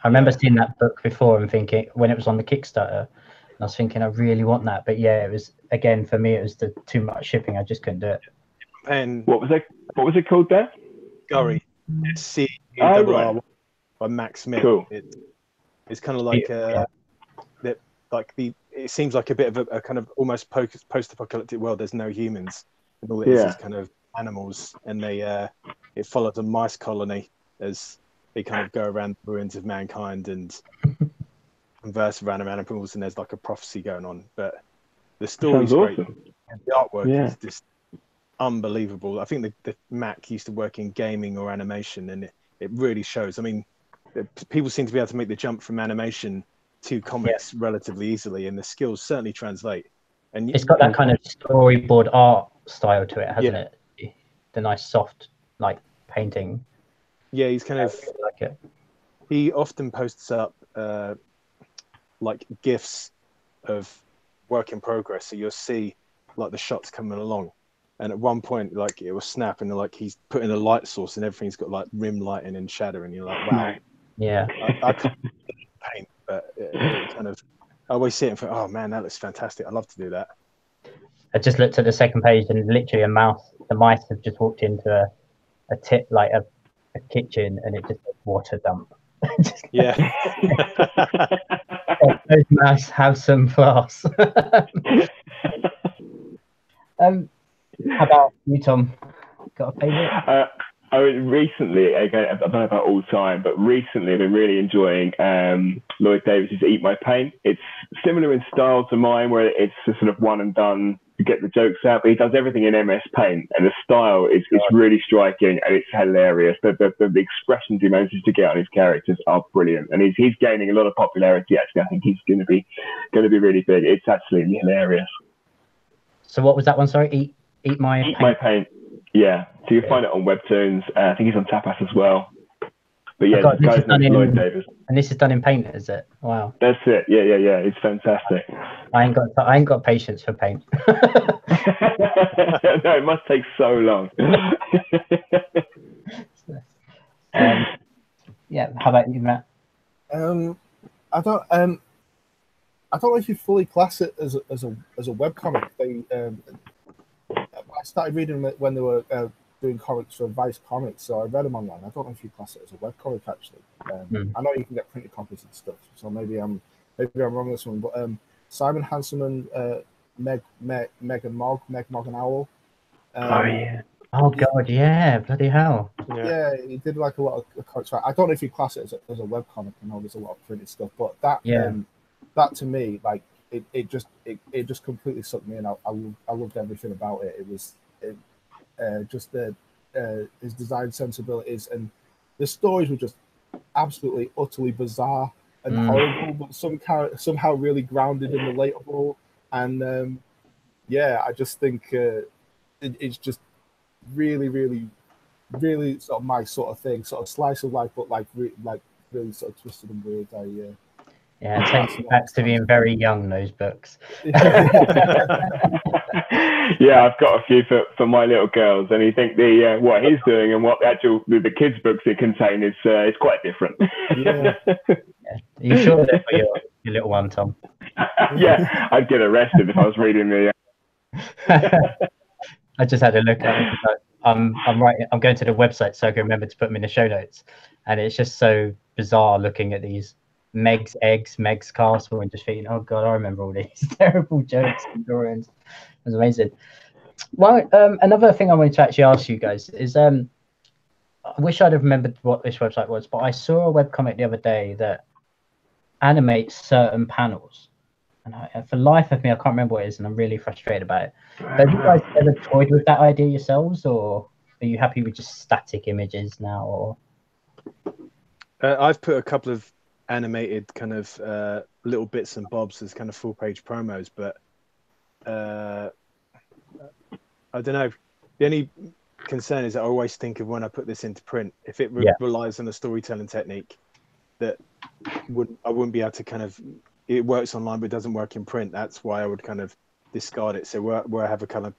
I remember seeing that book before and thinking, when it was on the Kickstarter, and I was thinking I really want that, but yeah, it was, again, for me, it was the too much shipping. I just couldn't do it. And what was it called there? Scurry. It's C-U-R-R-Y by Matt Smith. Cool. It's kind of like it seems like a bit of a kind of almost post-apocalyptic world. There's no humans, and all it is kind of animals, and it follows a mice colony as they kind of go around the ruins of mankind and converse around animals, and there's like a prophecy going on. But the story's great, and the artwork is just unbelievable. I think the Mac used to work in gaming or animation, and it really shows. I mean, people seem to be able to make the jump from animation to comics relatively easily, and the skills certainly translate. And it's got that kind of storyboard art style to it, hasn't it? The nice soft like painting. Yeah, he's kind of like it. He often posts up like GIFs of work in progress, so you'll see like the shots coming along, and at one point like it will snap, and like he's putting a light source, and everything's got like rim lighting and shadow, and you're like, wow. Yeah. I can't paint, but it kind of, I always see it and think, oh man, that looks fantastic. I'd love to do that. I just looked at the second page, and literally the mice have just walked into a kitchen, and it just says water dump. Yeah. Those mice have some class. How about you, Tom? Got a favourite? I mean, recently, again, I don't know about all time, but recently I've been really enjoying Lloyd Davis's Eat My Paint. It's similar in style to mine, where it's a sort of one and done to get the jokes out, but he does everything in MS Paint, and the style is really striking, and it's hilarious. The expressions he manages to get on his characters are brilliant, and he's gaining a lot of popularity. Actually, I think he's going to be really big. It's absolutely hilarious. So what was that one? Sorry, Eat My Paint. Yeah, so you find it on Webtoons. I think he's on Tapas as well. But yeah, this guy's named Lloyd Davis. And this is done in Paint, is it? Wow. That's it. Yeah. It's fantastic. I ain't got patience for Paint. No, it must take so long. Yeah. How about you, Matt? I don't know if you fully class it as a webcomic. I started reading them when they were doing comics for Vice Comics, so I read them online. I don't know if you class it as a webcomic actually. I know you can get printed copies and stuff, so maybe I'm wrong on this one. But Simon Hanselman, Meg Mogg and Owl. Oh yeah. Oh god, yeah, bloody hell. Yeah, he did like a lot of comics. I don't know if you class it as a webcomic. I know there's a lot of printed stuff, but that to me, like it just completely sucked me in. I loved everything about it. It was just his design sensibilities, and the stories were just absolutely utterly bizarre and horrible, but somehow really grounded and relatable. And I just think it's just really, really, really sort of my sort of thing, sort of slice of life, but like really sort of twisted and weird. Yeah, it takes you back to being very young, those books. Yeah, I've got a few for my little girls, and you think what he's doing and what the kids' books it contain is quite different. Yeah. Are you sure they're for your little one, Tom? Yeah, I'd get arrested if I was reading the. I just had a look at it. I'm going to the website so I can remember to put them in the show notes, and it's just so bizarre looking at these Meg's Eggs, Meg's Castle, and just thinking, oh god, I remember all these terrible jokes and drawings. It was amazing. Well, another thing I wanted to actually ask you guys is, I wish I'd have remembered what this website was, but I saw a webcomic the other day that animates certain panels. And for life of me, I can't remember what it is, and I'm really frustrated about it. But have you guys ever toyed with that idea yourselves, or are you happy with just static images now? Or I've put a couple of animated kind of little bits and bobs as kind of full page promos, but I don't know. The only concern is that I always think of when I put this into print, if it relies on a storytelling technique that I wouldn't be able to kind of, it works online but doesn't work in print. That's why I would kind of discard it. So where I have a kind of,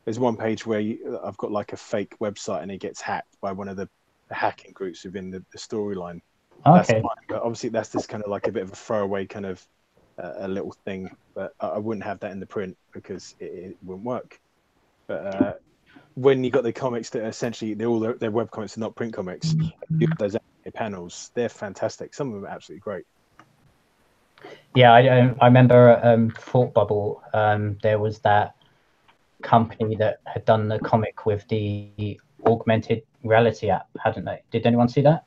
there's one page where I've got like a fake website and it gets hacked by one of the hacking groups within the storyline. That's fine, but obviously that's just kind of like a bit of a throwaway kind of a little thing, but I wouldn't have that in the print because it wouldn't work. But when you got the comics that are essentially they're webcomics and not print comics, you have those panels, they're fantastic. Some of them are absolutely great. Yeah, I remember Thought Bubble. There was that company that had done the comic with the augmented reality app, hadn't they? Did anyone see that?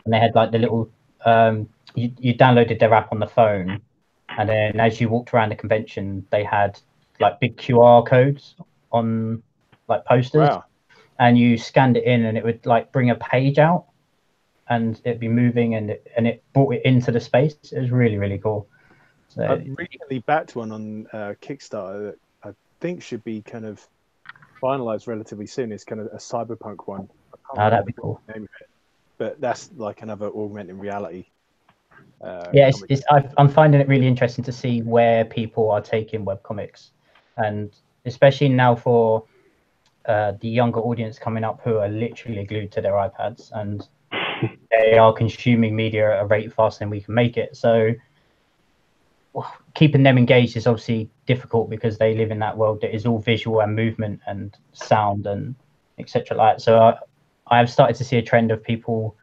And they had like the little you downloaded their app on the phone, and then as you walked around the convention, they had like big QR codes on like posters. Wow. And you scanned it in and it would like bring a page out and it'd be moving and it brought it into the space. It was really, really cool. So I recently backed one on Kickstarter that I think should be kind of finalized relatively soon. It's kind of a cyberpunk one. Oh, that'd be cool. The name of it. But that's like another augmented reality. Yeah, I'm finding it really interesting to see where people are taking webcomics, and especially now for the younger audience coming up who are literally glued to their iPads and they are consuming media at a rate faster than we can make it. So keeping them engaged is obviously difficult because they live in that world that is all visual and movement and sound and etc. like that. So I have started to see a trend of people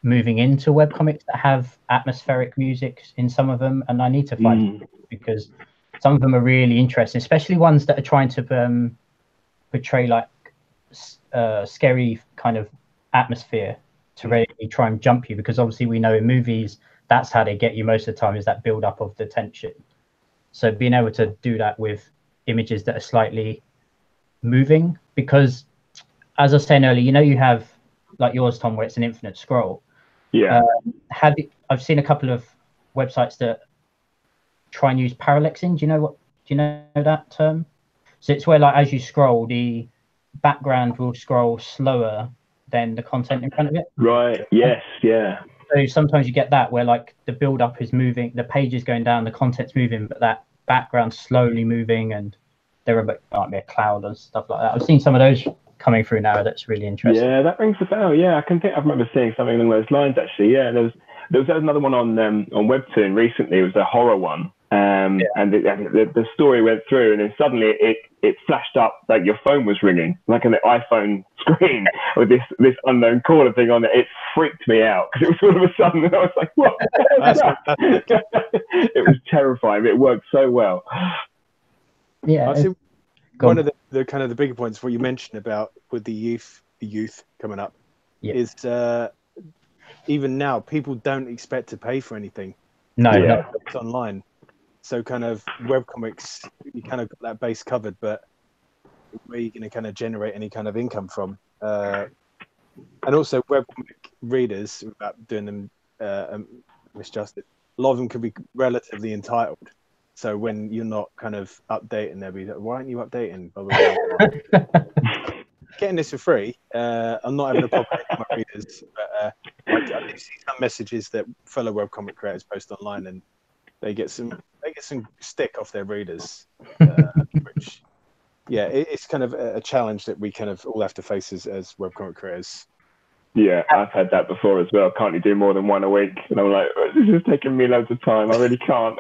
moving into webcomics that have atmospheric music in some of them, and I need to find because some of them are really interesting, especially ones that are trying to portray like scary kind of atmosphere to really try and jump you, because obviously we know in movies that's how they get you most of the time, is that build up of the tension. So being able to do that with images that are slightly moving, because as I was saying earlier, you know, you have like yours, Tom, where it's an infinite scroll. Yeah. I've seen a couple of websites that try and use parallaxing. Do you know that term? So it's where like as you scroll, the background will scroll slower than the content in front of it. Right. Yes. Yeah. So sometimes you get that where like the build up is moving, the page is going down, the content's moving, but that background's slowly moving, and there might be a cloud and stuff like that. I've seen some of those coming through now. That's really interesting. Yeah, that rings a bell. Yeah, I remember seeing something along those lines actually. Yeah, there was another one on Webtoon recently. It was a horror one. And the story went through, and then suddenly it flashed up like your phone was ringing, like on the iPhone screen with this unknown caller thing on it. It freaked me out because it was all of a sudden, and I was like, "What?" It was terrifying. It worked so well. Yeah. I think one of the kind of the bigger points, what you mentioned about with the youth coming up, is even now people don't expect to pay for anything. No, it's online. So kind of webcomics, you kind of got that base covered, but where are you going to kind of generate any kind of income from? And also webcomic readers, without doing them misjustice, a lot of them can be relatively entitled. So when you're not kind of updating, they'll be like, why aren't you updating? Blah, blah, blah. Getting this for free. I'm not having a problem with my readers, but I do see some messages that fellow webcomic creators post online, and they get some stick off their readers, which it's kind of a challenge that we kind of all have to face as webcomic creators. Yeah, I've had that before as well. Can't you do more than one a week? And I'm like, this is taking me loads of time. I really can't.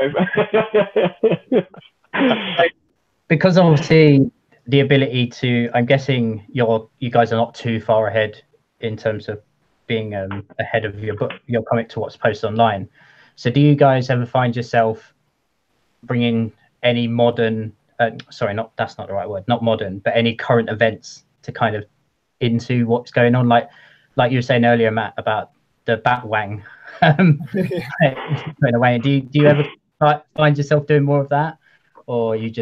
Because obviously the ability to, I'm guessing you guys are not too far ahead in terms of being ahead of your comic to what's posted online. So do you guys ever find yourself bringing any modern, that's not the right word, not modern, but any current events to kind of into what's going on? Like, like you were saying earlier, Matt, about the bat wang going away. Do you ever find yourself doing more of that, or you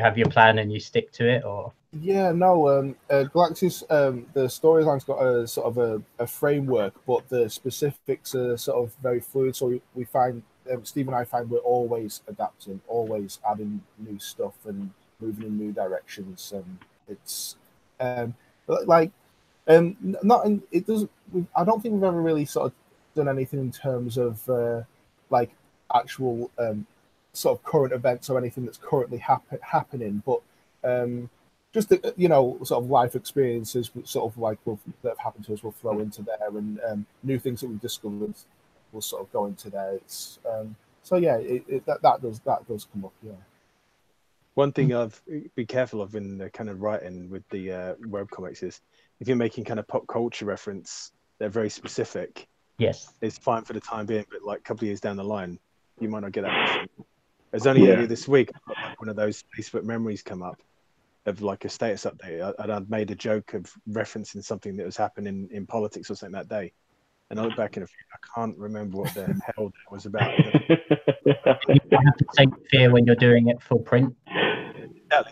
have your plan and you stick to it, or? Yeah, no. Galaxy's the storyline's got a sort of a framework, but the specifics are sort of very fluid. So we find Steve and I find we're always adapting, always adding new stuff and moving in new directions. It's like not in, it doesn't. I don't think we've ever really sort of done anything in terms of like actual sort of current events or anything that's currently happening, but just the, sort of life experiences sort of like that have happened to us, we'll throw into there, and new things that we've discovered will sort of go into there. It's so yeah, that does come up. Yeah. One thing I've be careful of in the kind of writing with the webcomics is if you're making kind of pop culture reference, they're very specific. Yes, it's fine for the time being, but like a couple of years down the line, you might not get that reference. There's only earlier this week, I got like one of those Facebook memories come up of like a status update, and I'd made a joke of referencing something that was happening in politics or something that day. And I look back and I can't remember what the hell that was about. You have to take fear when you're doing it full print.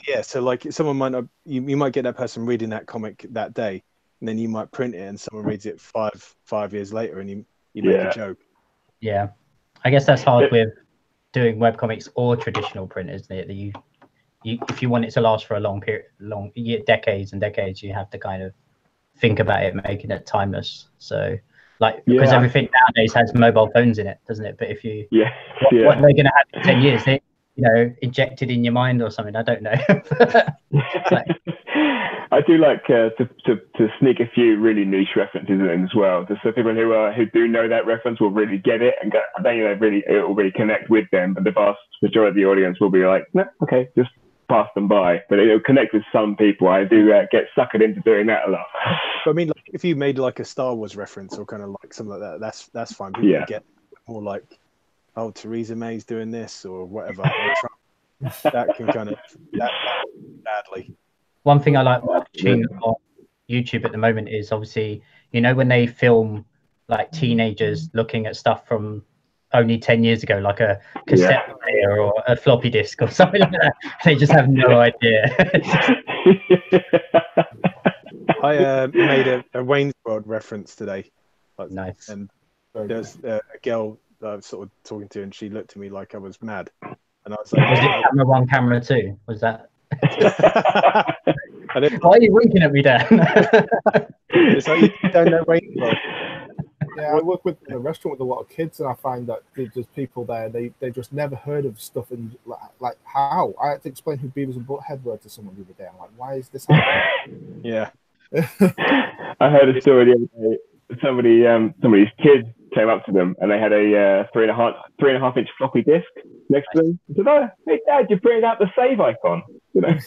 Yeah, so like someone might not, you might get that person reading that comic that day, and then you might print it, and someone reads it five years later, and you make a joke. Yeah, I guess that's hard with doing webcomics or traditional print, isn't it? That you if you want it to last for a long period, decades and decades, you have to kind of think about it, making it timeless. So, like, because everything nowadays has mobile phones in it, doesn't it? But if you, what they're going to have in 10 years, they, injected in your mind or something. I don't know. I do like to sneak a few really niche references in as well. Just so people who do know that reference will really get it, and then it will really connect with them. But the vast majority of the audience will be like, no, okay, just pass them by. But it'll connect with some people. I do get suckered into doing that a lot. But I mean, like, if you made like a Star Wars reference or kind of like something like that, that's fine. People get more like, oh, Theresa May's doing this or whatever. Or that can kind of that badly. One thing I like watching on YouTube at the moment is obviously, when they film like teenagers looking at stuff from only 10 years ago, like a cassette player or a floppy disk or something like that. They just have no idea. I made a Wayne's World reference today. Nice. And there's a girl that I was sort of talking to, and she looked at me like I was mad. And I was like, was it camera 1, camera 2? Was that? Why are you winking at me, Dan? It's like you don't know Wayne's World. Yeah, I work with a restaurant with a lot of kids, and I find that there's people there, they just never heard of stuff, and like how I had to explain who Beavis and Butthead were to someone the other day. I'm like, why is this happening? Yeah. I heard a story the other day. Somebody's kids came up to them, and they had a 3.5 inch floppy disk next to them. I said, "Oh, hey Dad, you printed out the save icon."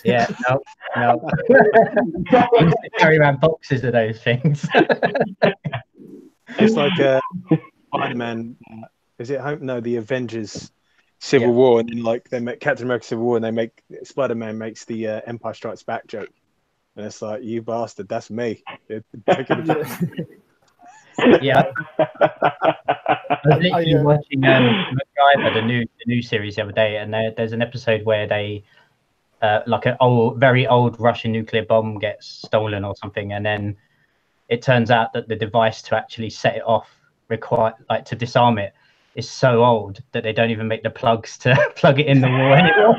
Yeah, no. I used to carry around boxes of those things. It's like Spider-Man. Is it home? No, the Avengers Civil War, and then like they make Captain America Civil War, and they make Spider-Man makes the Empire Strikes Back joke, and it's like, you bastard, that's me. Yeah. I was literally watching MacGyver, the new series the other day, and there's an episode where they like an very old Russian nuclear bomb gets stolen or something, and then it turns out that the device to actually set it off to disarm it is so old that they don't even make the plugs to plug it in the wall anymore.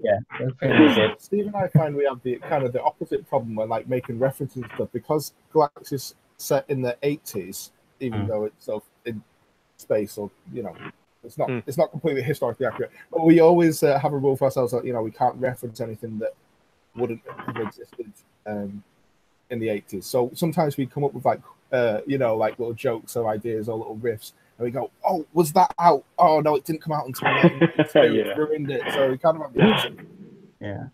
Yeah, that's pretty good. Steve and I find we have the kind of the opposite problem when like making references and stuff, because Galaxy is set in the 80s, even though it's sort of in space, or it's not completely historically accurate. But we always have a rule for ourselves that we can't reference anything that wouldn't have existed in the 80s. So sometimes we come up with like little jokes or ideas or little riffs, and we go, "Oh, was that out? Oh no, it didn't come out until 1992. Ruined it." So we kind of have the opposite. Yeah.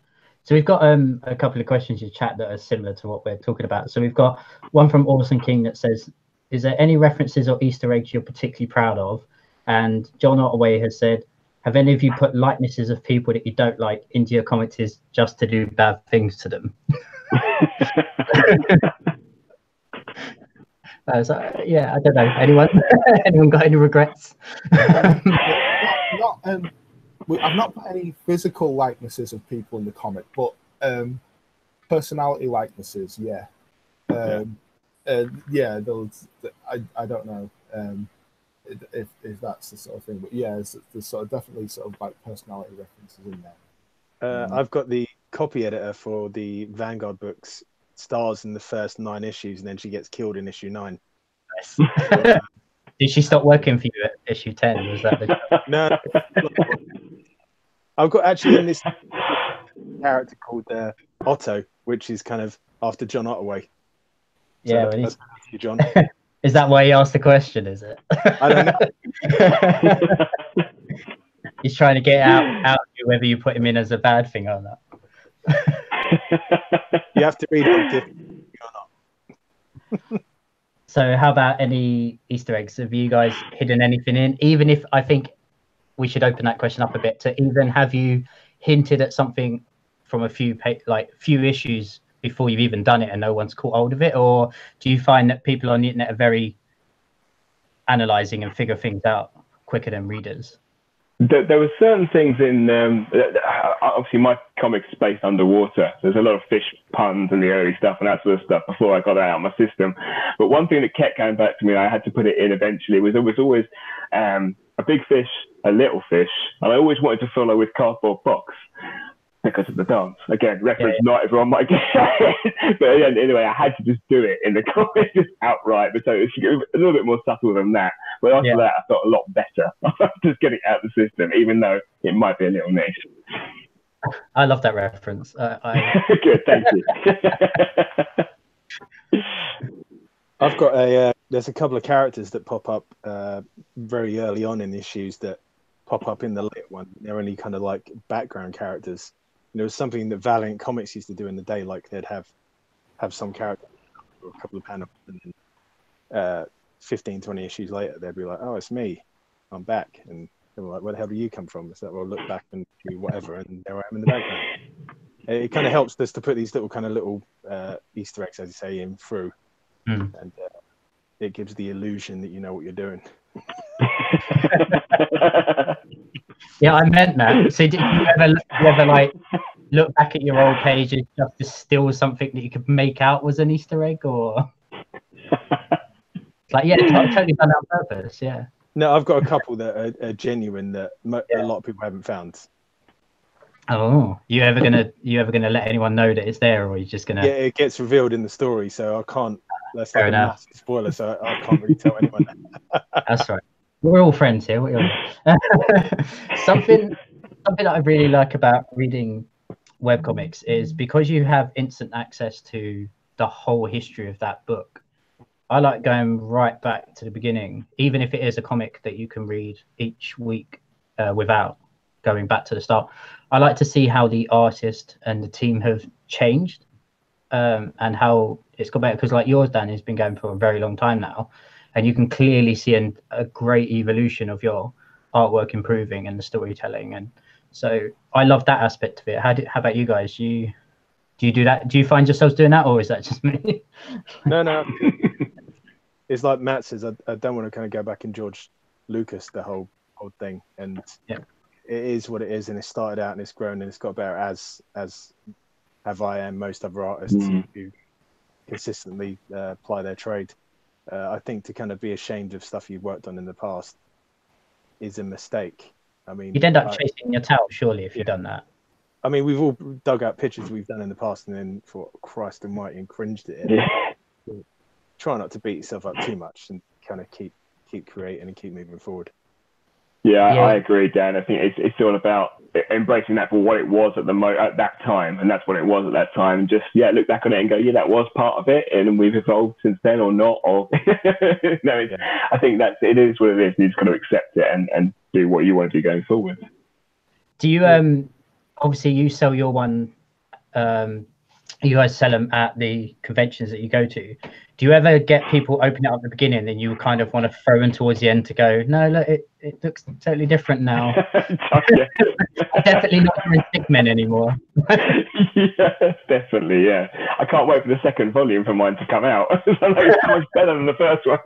So we've got a couple of questions in chat that are similar to what we're talking about. So we've got one from Orson King that says, "Is there any references or Easter eggs you're particularly proud of?" And John Ottaway has said, have any of you put likenesses of people that you don't like into your comics just to do bad things to them? So, yeah, I don't know. Anyone? Anyone got any regrets? I've not put any physical likenesses of people in the comic, but personality likenesses, yeah. Yeah, those. I don't know if that's the sort of thing, but yeah, there's sort of definitely sort of like personality references in there. I've got the copy editor for the Vanguard books, stars in the first 9 issues, and then she gets killed in issue 9. Nice. Did she stop working for you at issue 10? Was that the... No, I've got actually in this character called Otto, which is kind of after John Ottaway. So yeah, that's you, John. Is that why he asked the question? Is it? I don't know. He's trying to get out of you whether you put him in as a bad thing or not. You have to read it or not. So how about any Easter eggs? Have you guys hidden anything in? Even if I think we should open that question up a bit to even have you hinted at something from a few issues before you've even done it and no one's caught hold of it? Or do you find that people on the internet are very analysing and figure things out quicker than readers? There were certain things in, obviously my comic's based underwater. So there's a lot of fish puns and the early stuff and that sort of stuff before I got that out of my system. But one thing that kept going back to me, and I had to put it in eventually, was always a big fish, a little fish. And I always wanted to follow with cardboard box because of the dance. Again, reference not everyone might get it. But anyway, I had to just do it in the comic just outright. But so it's a little bit more subtle than that. But after that, I felt a lot better just getting it out of the system, even though it might be a little niche. I love that reference. Good, thank you. I've got there's a couple of characters that pop up very early on in issues that pop up in the late one. They're only kind of like background characters. And it was something that Valiant Comics used to do in the day, like they'd have some character or a couple of panels, and then 15, 20 issues later, they'd be like, "Oh, it's me, I'm back," and they were like, "Where the hell do you come from?" It's like, "Well, look back and do whatever," and there I am in the background. It kind of helps us to put these little Easter eggs, as you say, in through, and it gives the illusion that you know what you're doing. Yeah, I meant that. So did you ever like look back at your old pages just to steal something that you could make out was an Easter egg, or like totally done that on purpose? Yeah. No, I've got a couple that are genuine that a lot of people haven't found. Oh, you ever gonna let anyone know that it's there, or are you just gonna? Yeah, it gets revealed in the story, so I can't. That's like a massive spoiler, so I can't really tell anyone. That's right. We're all friends here. Something that I really like about reading webcomics is because you have instant access to the whole history of that book. I like going right back to the beginning, even if it is a comic that you can read each week without going back to the start. I like to see how the artist and the team have changed and how it's got better, because like yours, Dan, has been going for a very long time now, and you can clearly see a great evolution of your artwork improving and the storytelling. And so I love that aspect of it. How about you guys? Do you do that? Do you find yourselves doing that, or is that just me? No. It's like Matt says, I don't want to kind of go back and George Lucas the whole thing. And it is what it is, and it started out and it's grown and it's got better as have I and most other artists who consistently ply their trade. I think to kind of be ashamed of stuff you've worked on in the past is a mistake. I mean, you'd end up chasing your tail, surely, if you've done that. I mean, we've all dug out pictures we've done in the past and then thought, Christ almighty, and cringed at it. Yeah. Try not to beat yourself up too much and kind of keep creating and keep moving forward. Yeah, I agree, Dan. I think it's all about embracing that for what it was at that time, and that's what it was at that time. And just look back on it and go, that was part of it, and we've evolved since then, or not. Or I think it is what it is. You just got to accept it and do what you want to do going forward. Do you obviously you sell your one you guys sell them at the conventions that you go to. Do you ever get people open it up at the beginning and you kind of want to throw them towards the end to go, no, look, it looks totally different now. Definitely not doing Stickmen anymore. Yeah, definitely, yeah. I can't wait for the second volume for mine to come out. It's so much better than the first one.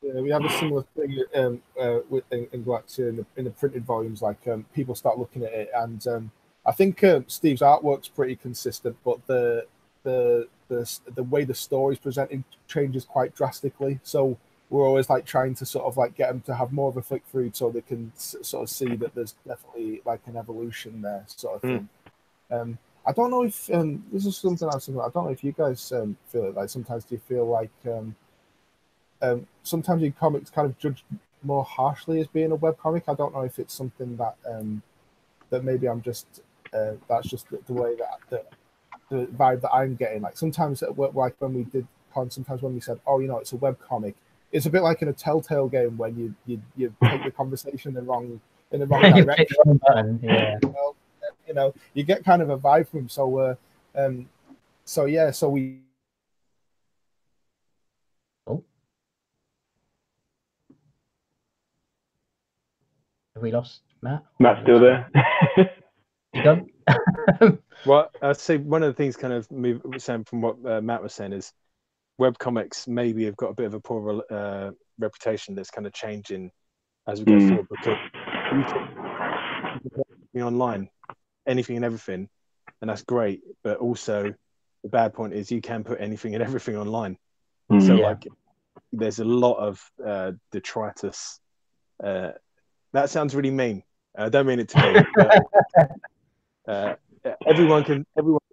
Yeah, we have a similar thing in Galactia in the printed volumes. Like people start looking at it, and I think Steve's artwork's pretty consistent, but the way the story's presented changes quite drastically. So we're always like trying to sort of like get them to have more of a flick through, so they can sort of see that there's definitely like an evolution there, sort of thing. I don't know if this is something I was thinking about. I don't know if you guys feel it. Like sometimes do you feel like sometimes your comics kind of judged more harshly as being a webcomic? I don't know if it's something that that maybe I'm just that's just the way that the vibe that I'm getting. Like sometimes like when we did con, sometimes when we said, oh, you know, it's a webcomic, it's a bit like in a Telltale game when you take the conversation in the wrong direction. Yeah. Well, you know, you get kind of a vibe from him. So yeah, so we. Have we lost Matt? Matt's still there. You done? Well, I'd say one of the things kind of Sam, from what Matt was saying is webcomics maybe have got a bit of a poor reputation that's kind of changing as we go forward, because you can online anything and everything, and that's great, but also the bad point is you can put anything and everything online. So like there's a lot of detritus. That sounds really mean. I don't mean it to be, but everyone can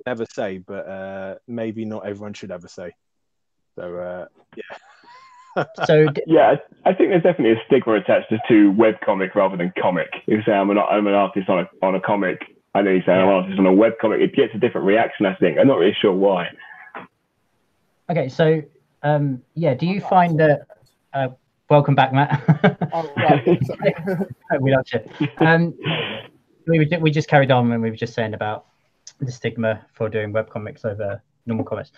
have a say, but maybe not everyone should have a say. So yeah. So yeah, I think there's definitely a stigma attached to webcomic rather than comic. You say I'm an artist on a comic, I know you say I'm an artist on a webcomic. It gets a different reaction, I think. I'm not really sure why. Okay, so yeah, do you find that welcome back, Matt. Oh, right. We love you. We just carried on when we were just saying about the stigma for doing webcomics over normal comics.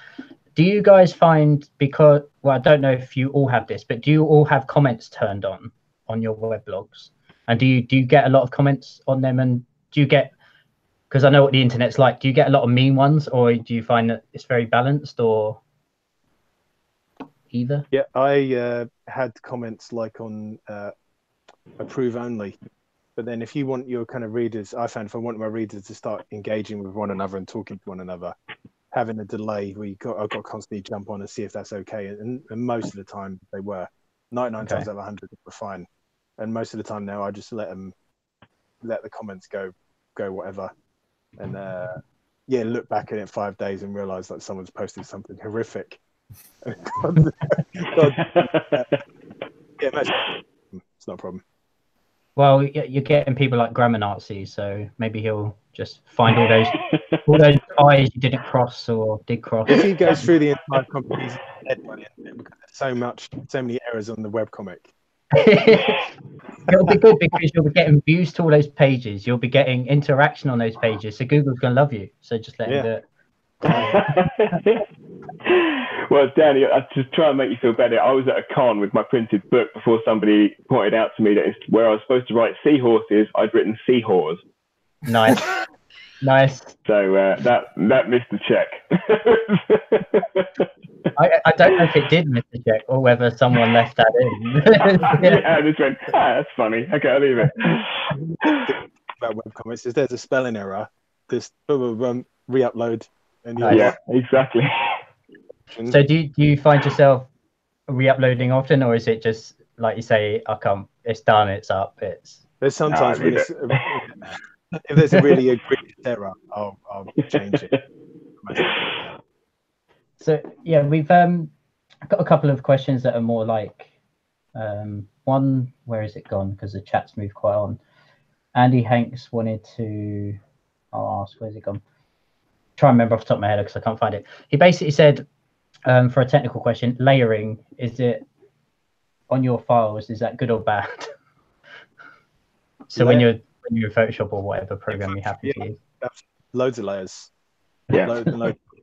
Do you guys find, because, well, I don't know if you all have this, but do you all have comments turned on your weblogs? And do you get a lot of comments on them? And do you get, because I know what the internet's like, do you get a lot of mean ones, or do you find that it's very balanced, or either? Yeah, I had comments like on approve only, but then if you want your kind of readers, I found if I want my readers to start engaging with one another and talking to one another, having a delay where I've got to constantly jump on and see if that's okay, and most of the time they were. 99 times out of 100 they were fine, and most of the time now I just let the comments go whatever, and look back at it in 5 days and realize that someone's posted something horrific. God, it's not a problem. Well, you're getting people like Grammar Nazi, so maybe he'll just find all those I's you didn't cross or did cross. If he goes through the entire company's head by the end, because there's so many errors on the webcomic. It'll be good because you'll be getting views to all those pages. You'll be getting interaction on those pages. So Google's going to love you. So just let him do it. Well, Danny, to try and make you feel better, I was at a con with my printed book before somebody pointed out to me that where I was supposed to write seahorses, I'd written seahorse. Nice. So that missed the check. I don't know if it did miss the check or whether someone left that in. Yeah, I just went, that's funny. Okay, I'll leave it. About webcomics is there's a spelling error, this re-upload, and yeah, exactly. So do you find yourself re-uploading often, or is it just like you say, it's done, it's up, there's sometimes when it's if there's a really egregious error, I'll change it. So yeah, we've got a couple of questions that are more like one, where is it gone? Because the chat's moved quite on. Andy Hanks wanted to ask, where's it gone? Try and remember off the top of my head because I can't find it. He basically said, for a technical question, layering, is it on your files, is that good or bad? So when you're in Photoshop or whatever program you happen to use. loads of layers. Yeah. Loads and loads of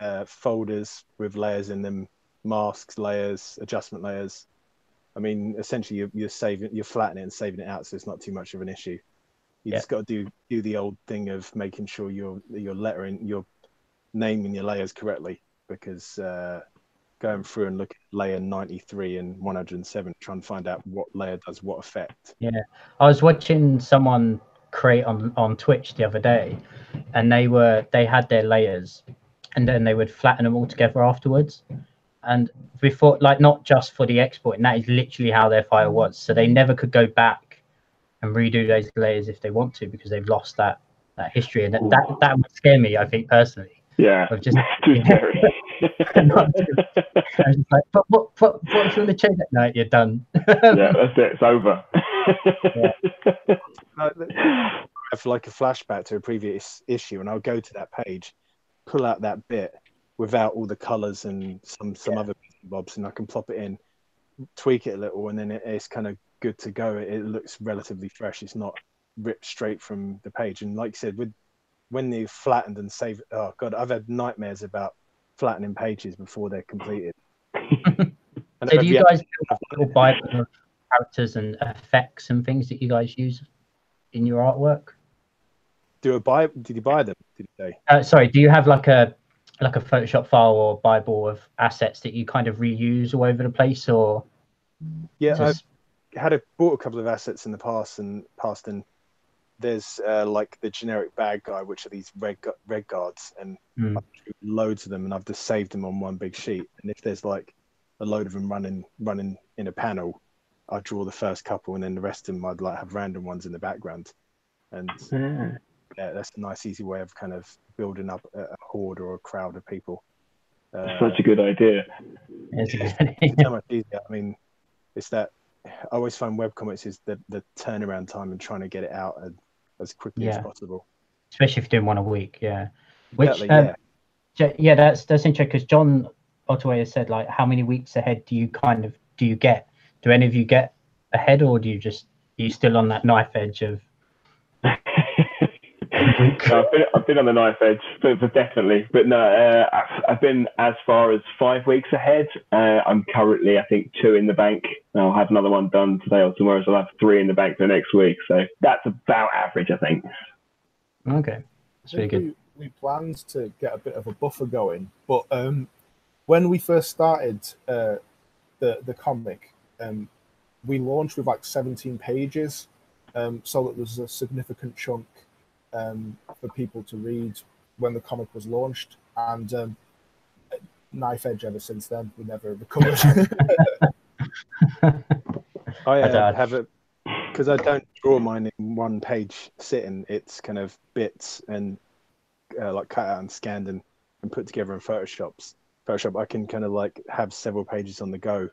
layers, folders with layers in them, masks, layers, adjustment layers. I mean, essentially, you're flattening it and saving it out, so it's not too much of an issue. You just got to do the old thing of making sure you're naming your layers correctly, because going through and looking at layer 93 and 107, trying to find out what layer does what effect. Yeah, I was watching someone create on Twitch the other day, and they had their layers, and then they would flatten them all together afterwards. And before, like, not just for the export, and that is literally how their file was. So they never could go back and redo those layers if they want to, because they've lost that history, and that would scare me, I think, personally. Yeah, of just too scary. I was just like, but what if you want to change that? No, you're done. Yeah, that's it. It's over. I have like a flashback to a previous issue, and I'll go to that page, pull out that bit without all the colours and some other bits and bobs, and I can plop it in, tweak it a little, and then it's kind of good to go. It looks relatively fresh. It's not ripped straight from the page. And like you said, when they've flattened and saved, oh god, I've had nightmares about flattening pages before they're completed. So do you guys have a little Bible of characters and effects and things that you guys use in your artwork? Did you buy them? Did you say? Sorry, do you have like a Photoshop file or Bible of assets that you kind of reuse all over the place, or? Yeah, just... I've bought a couple of assets in the past, and there's like the generic bad guy, which are these red guards, and I've loads of them, and I've just saved them on one big sheet. And if there's like a load of them running in a panel, I draw the first couple, and then the rest of them I'd like have random ones in the background. And yeah, that's a nice, easy way of kind of building up a horde or a crowd of people. Such a good idea. It's a good idea. It's so much easier. I mean, it's that I always find webcomics is the turnaround time and trying to get it out as quickly as possible. Especially if you're doing one a week, yeah. Which Exactly, that's interesting, because John Ottaway has said, like, how many weeks ahead do you get? Do any of you get ahead, or are you still on that knife edge of? No, I've been on the knife edge, for definitely. But no, I've been as far as 5 weeks ahead. I'm currently, I think, 2 in the bank. I'll have another one done today or tomorrow, so I'll have 3 in the bank for next week. So that's about average, I think. Okay, that's really good. We planned to get a bit of a buffer going, but when we first started the comic, we launched with like 17 pages, so that there's a significant chunk for people to read when the comic was launched, and knife edge ever since then. We never recovered. I have it because I don't draw mine in one page sitting. It's kind of bits and like cut out and scanned and put together in Photoshop. I can kind of like have several pages on the go,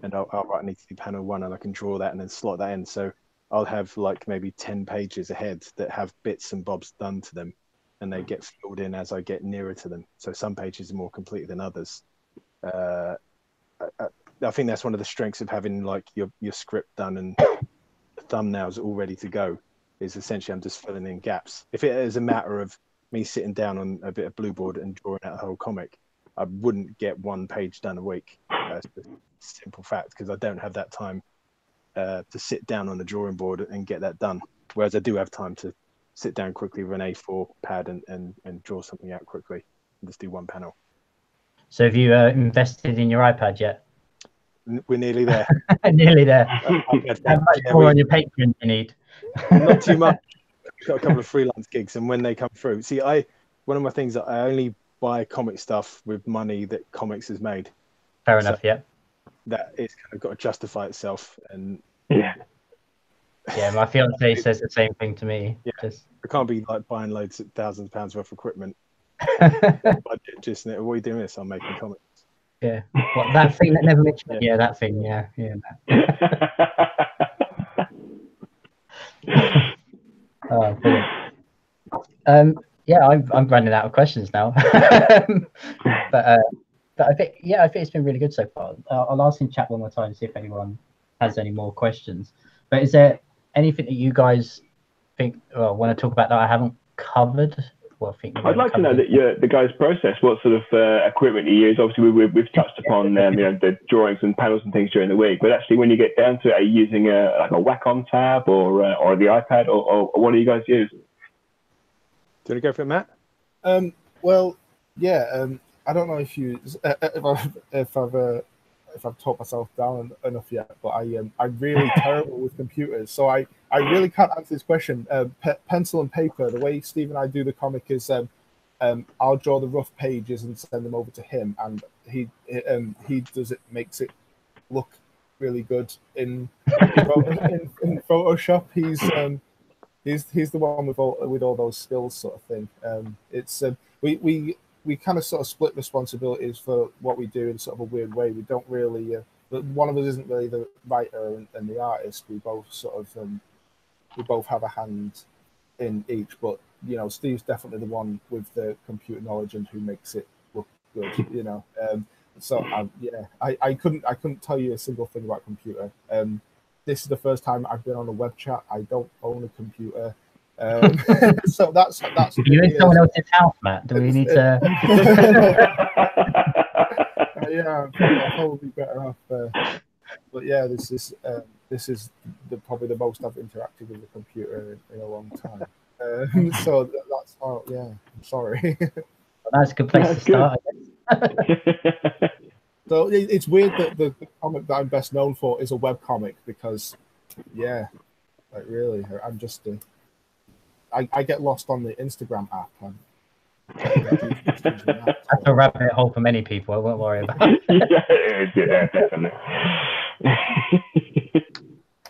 and I'll write need to do panel 1, and I can draw that and then slot that in. So I'll have like maybe 10 pages ahead that have bits and bobs done to them, and they get filled in as I get nearer to them. So some pages are more complete than others. I think that's one of the strengths of having like your script done and the thumbnails all ready to go, is essentially I'm just filling in gaps. If it is a matter of me sitting down on a bit of blue board and drawing out a whole comic, I wouldn't get 1 page done a week. That's a simple fact, because I don't have that time to sit down on the drawing board and get that done. Whereas I do have time to sit down quickly with an A4 pad and draw something out quickly and just do 1 panel. So have you invested in your iPad yet? We're nearly there. Nearly there. How much more on your Patreon do you need? Not too much. Got a couple of freelance gigs, and when they come through, see, one of my things that I only buy comic stuff with money that comics has made. Fair enough. Yeah. That it's kind of got to justify itself, and yeah, my fiance says the same thing to me. Yeah, I can't be like buying loads of thousands of pounds worth of equipment. Budget, just what are you doing this? I'm making comics. Yeah, what, that thing that never mentioned. Yeah, that thing. Yeah. Oh, brilliant. Yeah, I'm running out of questions now. But I think it's been really good so far. I'll ask in chat one more time to see if anyone has any more questions. But is there anything that you guys think want to talk about that I haven't covered Well, I think I'd like to know that the guy's process. What sort of equipment you use? Obviously, we've touched upon the drawings and panels and things during the week. But actually, when you get down to it, are you using like a Wacom tab or the iPad, or what do you guys use? Do you want to go for it, Matt? Well, yeah. I don't know if I've taught myself down enough yet, but I'm really terrible with computers, so I really can't answer this question. Pencil and paper. The way Steve and I do the comic is, I'll draw the rough pages and send them over to him, and he does it, makes it look really good in Photoshop. He's the one with all those skills, sort of thing. It's we kind of sort of split responsibilities for what we do in sort of a weird way. We don't really, one of us isn't really the writer and the artist. We both sort of, we both have a hand in each. But Steve's definitely the one with the computer knowledge and who makes it look good. So I couldn't tell you a single thing about computer. This is the first time I've been on a web chat. I don't own a computer. So that's you in someone else's house, Matt. Do we need to? Yeah, I'm probably better off. But yeah, this is probably the most I've interacted with a computer in a long time. So that's yeah. I'm sorry. Well, that's a good place to start. So it's weird that the comic that I'm best known for is a webcomic because, yeah, like really, I'm just. I get lost on the Instagram app. That's a rabbit hole for many people. I won't worry about it. Yeah, definitely.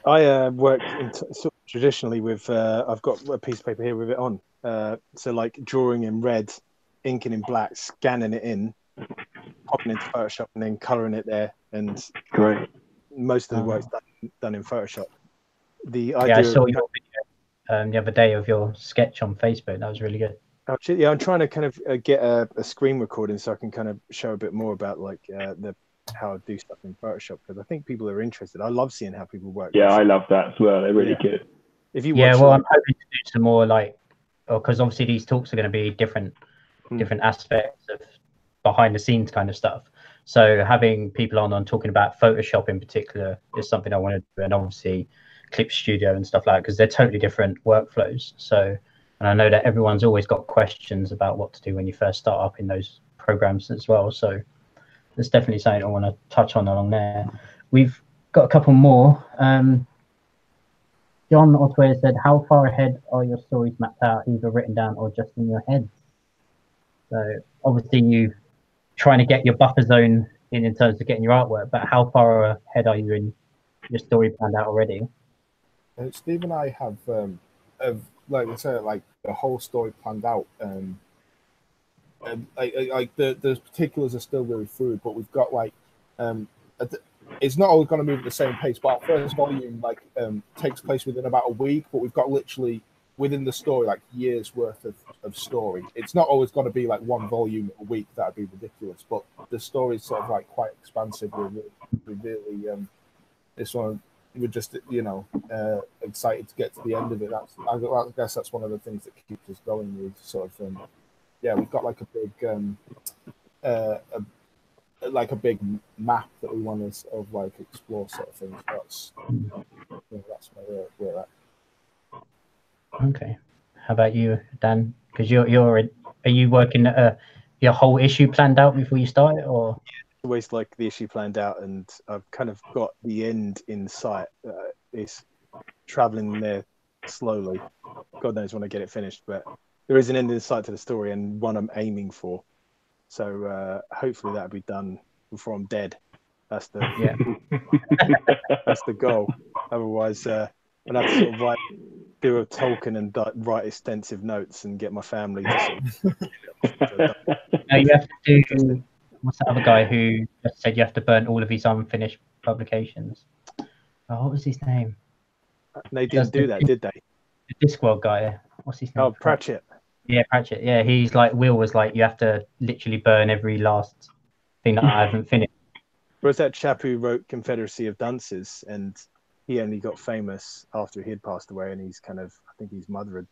I work sort of traditionally with. I've got a piece of paper here with it on. So like drawing in red, inking in black, scanning it in, popping into Photoshop, and then colouring it there. And great. Most of the work's done in Photoshop. The idea. Yeah, I saw your video the other day of your sketch on Facebook. That was really good. Actually, yeah, I'm trying to kind of get a screen recording so I can kind of show a bit more about like how I do stuff in Photoshop, because I think people are interested. I love seeing how people work. Yeah, I love that as well. They're really good. If you I'm hoping to do some more because obviously these talks are going to be different aspects of behind the scenes kind of stuff. So having people on talking about Photoshop in particular is something I want to do, and obviously Clip Studio and stuff like that, because they're totally different workflows. So, and I know that everyone's always got questions about what to do when you first start up in those programs as well. So there's definitely something I want to touch on along there. We've got a couple more. John Otway said, how far ahead are your stories mapped out, either written down or just in your head? So obviously you trying to get your buffer zone in terms of getting your artwork, but how far ahead are you in your story planned out already? Steve and I have like I said, like the whole story planned out. And like the particulars are still really fluid, but we've got like it's not always going to move at the same pace. But our first volume takes place within about a week, but we've got literally within the story like years worth of story. It's not always going to be like one volume a week. That'd be ridiculous. But the story is sort of like quite expansive. We really this one. We're just, excited to get to the end of it. I guess that's one of the things that keeps us going. We sort of, we've got like a big map that we want to sort of like explore, sort of thing. That's where we're at. Okay. How about you, Dan? Because are you working your whole issue planned out before you start it, or? Always like the issue planned out, and I've kind of got the end in sight. It's traveling there slowly. God knows when I get it finished, but there is an end in sight to the story, and one I'm aiming for. So hopefully that'll be done before I'm dead. That's the that's the goal. Otherwise, I'll have to sort of do a Tolkien and write extensive notes and get my family to sort of. No, you have to do. What's that other guy who just said you have to burn all of his unfinished publications? Oh, what was his name? They didn't do that, did they? The Discworld guy. What's his name? Oh, Pratchett. Yeah, Pratchett. Yeah, he's like, Will was like, you have to literally burn every last thing that I haven't finished. Whereas that chap who wrote Confederacy of Dunces, and he only got famous after he had passed away, and he's kind of, I think his mother had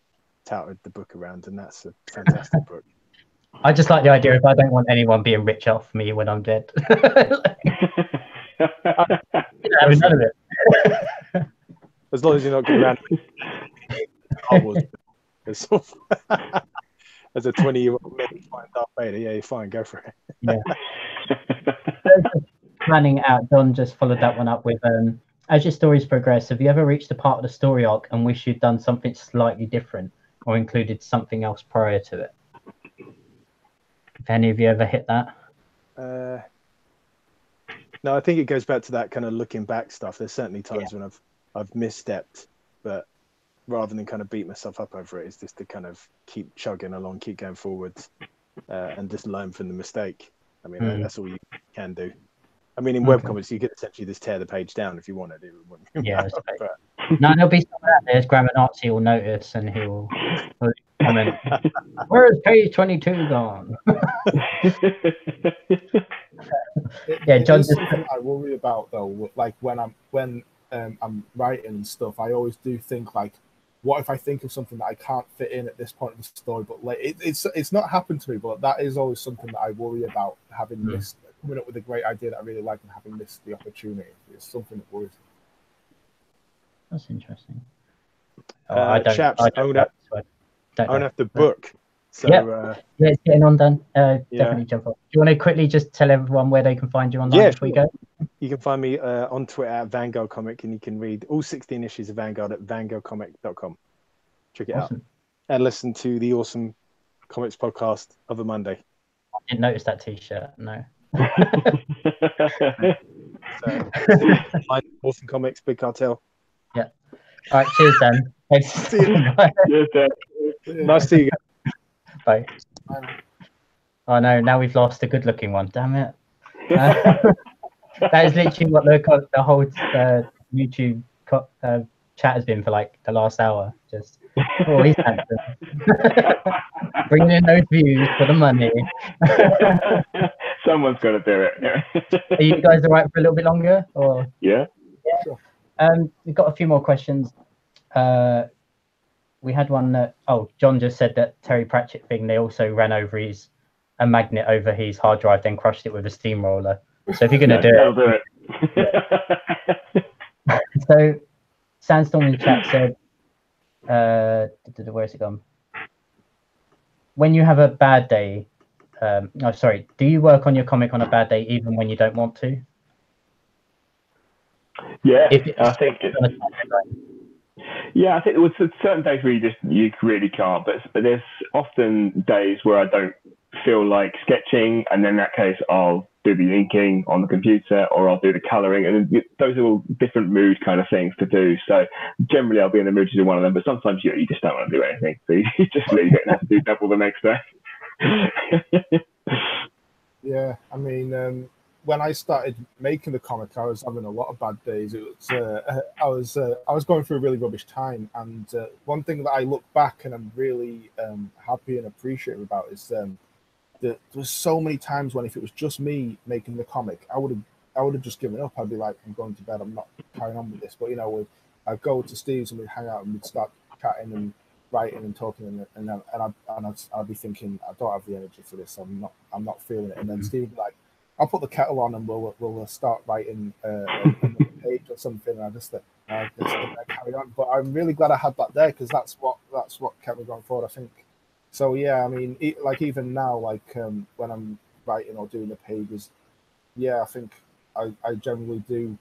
touted the book around, and that's a fantastic book. I just like the idea if I don't want anyone being rich off me when I'm dead. Having none of it. As long as you're not going around as a 20-year-old man find Darth Vader, yeah, you're fine, go for it. Yeah. Planning out, Don just followed that one up with as your stories progress, have you ever reached a part of the story arc and wish you'd done something slightly different or included something else prior to it? Have any of you ever hit that? No, I think it goes back to that kind of looking back stuff. There's certainly times when I've misstepped, but rather than kind of beat myself up over it, it's just to kind of keep chugging along, keep going forward, and just learn from the mistake. I mean, that's all you can do. I mean, in webcomics, you could essentially just tear the page down if you wanted to. Yeah, but... No, there'll be someone out there, Grammar Nazi will notice and he'll comment, where's page 22 gone? Yeah, John. It's something I worry about though. Like when I'm writing and stuff, I always do think like, what if I think of something that I can't fit in at this point in the story? But like, it's not happened to me, but that is always something that I worry about, having missed, coming up with a great idea that I really like and having missed the opportunity. It's something that worries me. That's interesting. Chaps, I own up the book. So, yeah, it's getting on, Dan. Definitely jump on. Do you want to quickly just tell everyone where they can find you online before we go? You can find me on Twitter at Vanguard Comic, and you can read all 16 issues of Vanguard at vanguardcomic.com. Check it out. And listen to the Awesome Comics podcast of a Monday. I didn't notice that t-shirt, no. Awesome Comics, Big Cartel. Yeah. All right, cheers, Dan. See you. Nice to see you guys. Bye. Oh no, now we've lost a good looking one, damn it. That is literally what the whole YouTube chat has been for like the last hour. Just, oh, he's handsome. Bringing in those views for the money. Someone's got to do it. Are you guys all right for a little bit longer? Or yeah. Sure. We've got a few more questions. We had one that, John just said that Terry Pratchett thing, they also ran over a magnet over his hard drive, then crushed it with a steamroller. So if you're going to do it. So Sandstorm in the chat said, where's it gone? When you have a bad day, do you work on your comic on a bad day even when you don't want to? Yeah, I think I think there was certain days where you really can't, but there's often days where I don't feel like sketching, and in that case I'll do the inking on the computer or I'll do the colouring, and those are all different mood kind of things to do. So generally I'll be in the mood to do one of them, but sometimes you just don't want to do anything, so you just leave it and have to do double the next day. Yeah, I mean, when I started making the comic, I was having a lot of bad days. It was I was going through a really rubbish time, and one thing that I look back and I'm really happy and appreciative about is that there was so many times when if it was just me making the comic, I would have just given up. I'd be like, I'm going to bed. I'm not carrying on with this. But I'd go to Steve's and we'd hang out and we'd start chatting and writing and talking, and I'd be thinking, I don't have the energy for this. I'm not feeling it. And then Steve would be like, I'll put the kettle on and we'll start writing a page or something. And I just carry on. But I'm really glad I had that there, because that's what kept me going forward, I think. So yeah, I mean, even now, when I'm writing or doing the pages, yeah, I think I generally do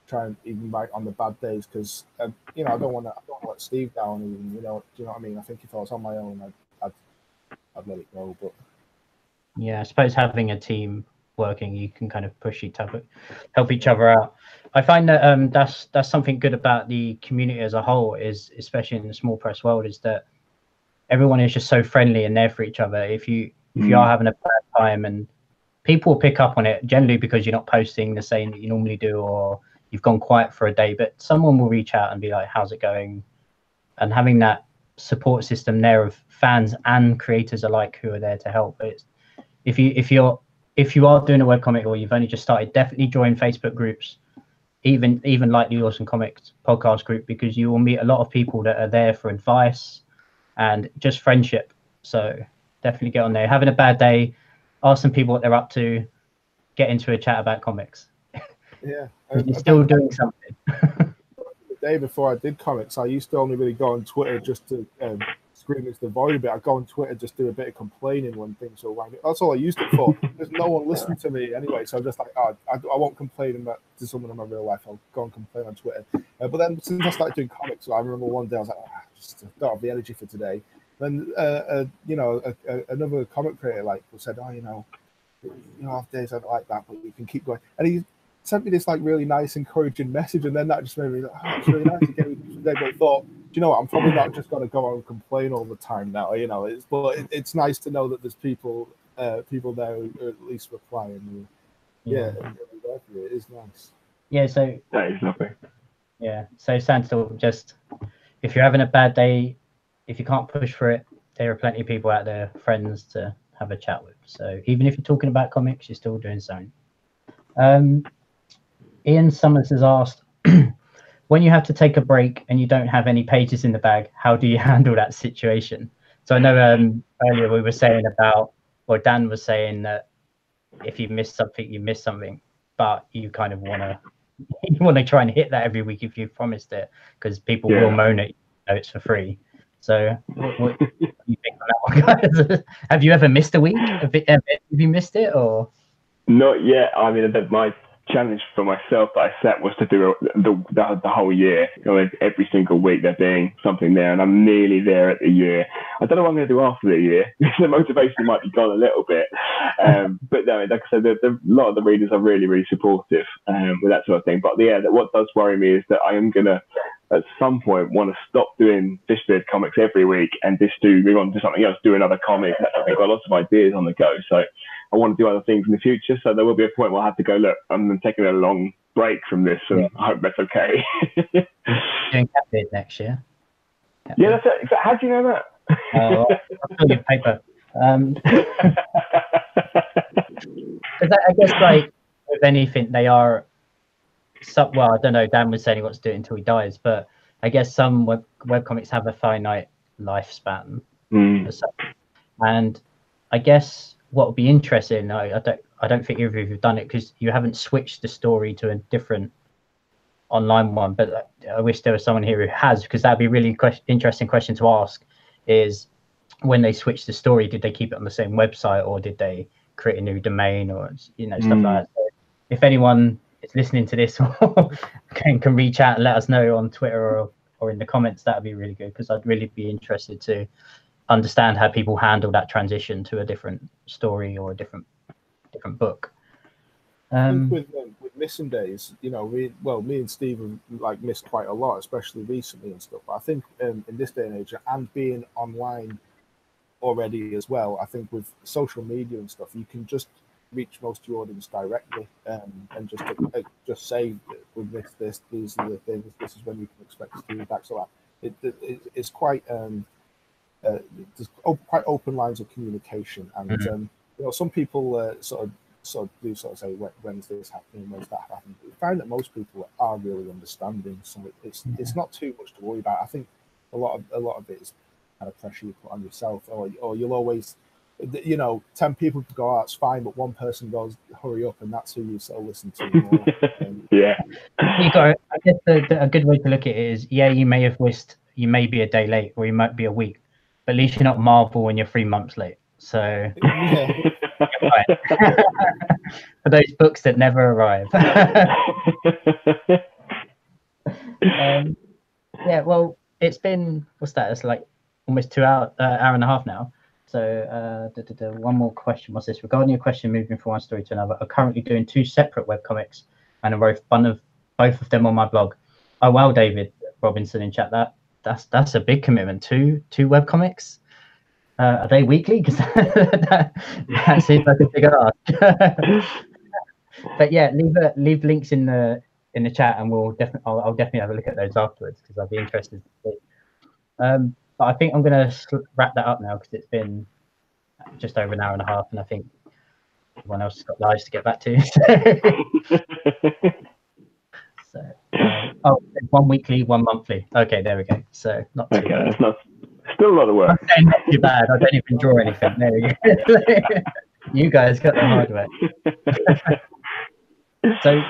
try and even write on the bad days, because I don't want to let Steve down. Even, do you know what I mean? I think if I was on my own, I'd let it go. But yeah, I suppose having a team working, you can kind of push each other, help each other out. I find that that's something good about the community as a whole, is especially in the small press world, is that everyone is just so friendly and there for each other. If you are having a bad time, and people will pick up on it generally because you're not posting the same that you normally do, or you've gone quiet for a day, but someone will reach out and be like, how's it going? And having that support system there of fans and creators alike who are there to help. If you are doing a webcomic or you've only just started, definitely join Facebook groups, even like the Awesome Comics podcast group, because you will meet a lot of people that are there for advice, and just friendship. So definitely get on there. Having a bad day, ask some people what they're up to, get into a chat about comics. Yeah, You're still doing something. The day before I did comics, I used to only really go on Twitter just to scream into the void a bit. I'd go on Twitter, just do a bit of complaining when things were wrong. That's all I used it for. There's no one listening to me anyway, so I'm just like, oh, I won't complain about to someone in my real life. I'll go and complain on Twitter. But then since I started doing comics, I remember one day I was like, I just don't have the energy for today. Then another comic creator said, oh, I have days I don't like that, but you can keep going. And he sent me this really nice, encouraging message, and then that just made me like, oh, it's really nice to get me today. But I thought, I'm probably not just going to go on and complain all the time now. It's nice to know that there's people there who are at least replying. It is nice. Yeah, so that is lovely. Yeah, so Santal, just if you're having a bad day, if you can't push for it, there are plenty of people out there, friends to have a chat with. So even if you're talking about comics, you're still doing something. Ian Summers has asked, when you have to take a break and you don't have any pages in the bag, how do you handle that situation? So I know earlier we were saying about, or Dan was saying that if you miss something, you miss something, but you kind of want to try and hit that every week if you've promised it, because people will moan at you, it's for free. So what do you think on that one, guys? Have you ever missed a week? Have you missed it, or? Not yet. I mean, my challenge for myself that I set was to do the whole year. Every single week there being something there, and I'm nearly there at the year. I don't know what I'm going to do after the year. The motivation might be gone a little bit, but no, like I said, a lot of the readers are really, really supportive with that sort of thing. But yeah, what does worry me is that I am going to, at some point, want to stop doing Fishbeard comics every week and just move on to something else, do another comic. I've got lots of ideas on the go, so I want to do other things in the future. So there will be a point where I have to go, look, I'm taking a long break from this, and I hope that's okay. Doing Catbeard next year. Catbeard. Yeah, that's it. How do you know that? I'll fill your paper. I guess with anything, they are. Well, I don't know. Dan was saying he wants to do it until he dies, but I guess some webcomics have a finite lifespan, and I guess what would be interesting. I don't think either of you have done it because you haven't switched the story to a different online one. But I wish there was someone here who has, because that'd be a really interesting question to ask. Is when they switched the story, did they keep it on the same website, or did they create a new domain, or stuff like that? So if anyone is listening to this can reach out and let us know on Twitter or in the comments, that'd be really good, because I'd really be interested to understand how people handle that transition to a different story or a different book. I think with missing days, me and Steve have missed quite a lot, especially recently and stuff. But I think in this day and age, and being online already as well, I think with social media and stuff, you can just reach most of your audience directly, and just say, we missed this, these are the things, this is when you can expect us to be back. So it's quite there's quite open lines of communication, and some people sort of say, when's this happening, when's that happening. We find that most people are really understanding, so it's not too much to worry about. I think a lot of it is kind of pressure you put on yourself, or you'll always, 10 people could go, oh, it's fine, but one person goes, hurry up, and that's who you sort of listen to more. Yeah. I guess a good way to look at it is, you may have wished you may be a day late, or you might be a week, but at least you're not Marvel when you're 3 months late. So for those books that never arrive. Well, it's been, what's that? It's like almost 2 hour and a half now. So one more question. What's this? Regarding your question, moving from one story to another, I'm currently doing 2 separate webcomics, and I wrote both of them on my blog. Oh wow, David Robinson in chat, that's a big commitment. 2 webcomics. Are they weekly? Because that seems like a big ask. But yeah, leave links in the chat, and I'll definitely have a look at those afterwards, because I'll be interested to see. But I think I'm going to wrap that up now, because it's been just over an hour and a half, and I think everyone else has got lives to get back to. So 1 weekly, 1 monthly. Okay, there we go. So not too bad. It's Still a lot of work. I'm saying not too bad. I don't even draw anything. There you go. You guys got the hard work. So,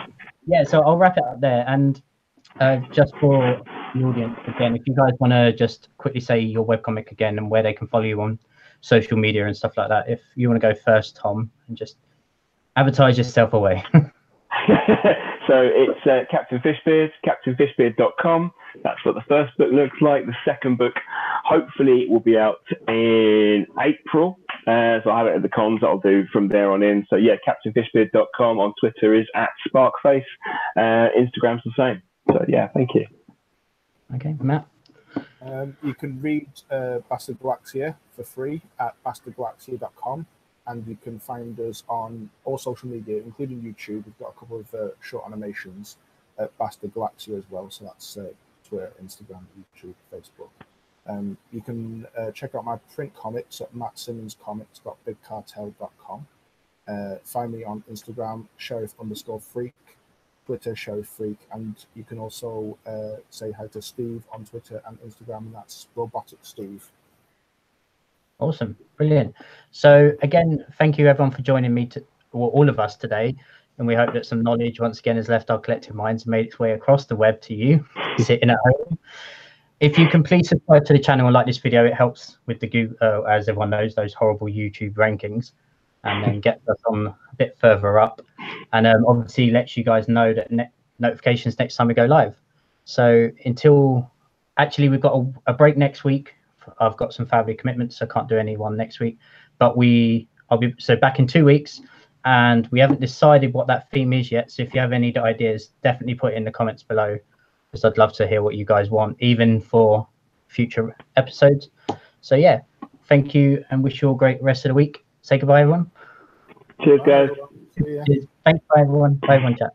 yeah, so I'll wrap it up there. And just for the audience, again, if you guys want to just quickly say your webcomic again and where they can follow you on social media and stuff like that. If you want to go first, Tom, and just advertise yourself away. So it's Captain Fishbeard, captainfishbeard.com. That's what the first book looks like. The second book, hopefully, will be out in April. So I'll have it at the cons that I'll do from there on in. So yeah, captainfishbeard.com. On Twitter is @Sparkface. Instagram's the same. So yeah, thank you. Okay, Matt. You can read Bastard Galaxia for free at bastardgalaxia.com. And you can find us on all social media, including YouTube. We've got a couple of short animations at Bastard Galaxia as well. So that's Twitter, Instagram, YouTube, Facebook. You can check out my print comics at mattsimmonscomics.bigcartel.com. Find me on Instagram, Sheriff_Freak, Twitter, Sheriff Freak, and you can also say hi to Steve on Twitter and Instagram, and that's Robotic Steve. Awesome, brilliant. So again, thank you everyone for joining me, all of us today, and we hope that some knowledge once again has left our collective minds and made its way across the web to you sitting at home. If you can please subscribe to the channel and like this video, it helps with the Google, as everyone knows, those horrible YouTube rankings, and then get us on a bit further up, and obviously lets you guys know that notifications next time we go live. So until, actually we've got a break next week. I've got some family commitments, so I can't do any one next week. But I'll be back in 2 weeks, and we haven't decided what that theme is yet. So if you have any ideas, definitely put it in the comments below, because I'd love to hear what you guys want, even for future episodes. So yeah, thank you, and wish you all a great rest of the week. Say goodbye, everyone. Cheers, guys. Bye, everyone. Cheers. Thanks, bye everyone. Bye everyone, chat.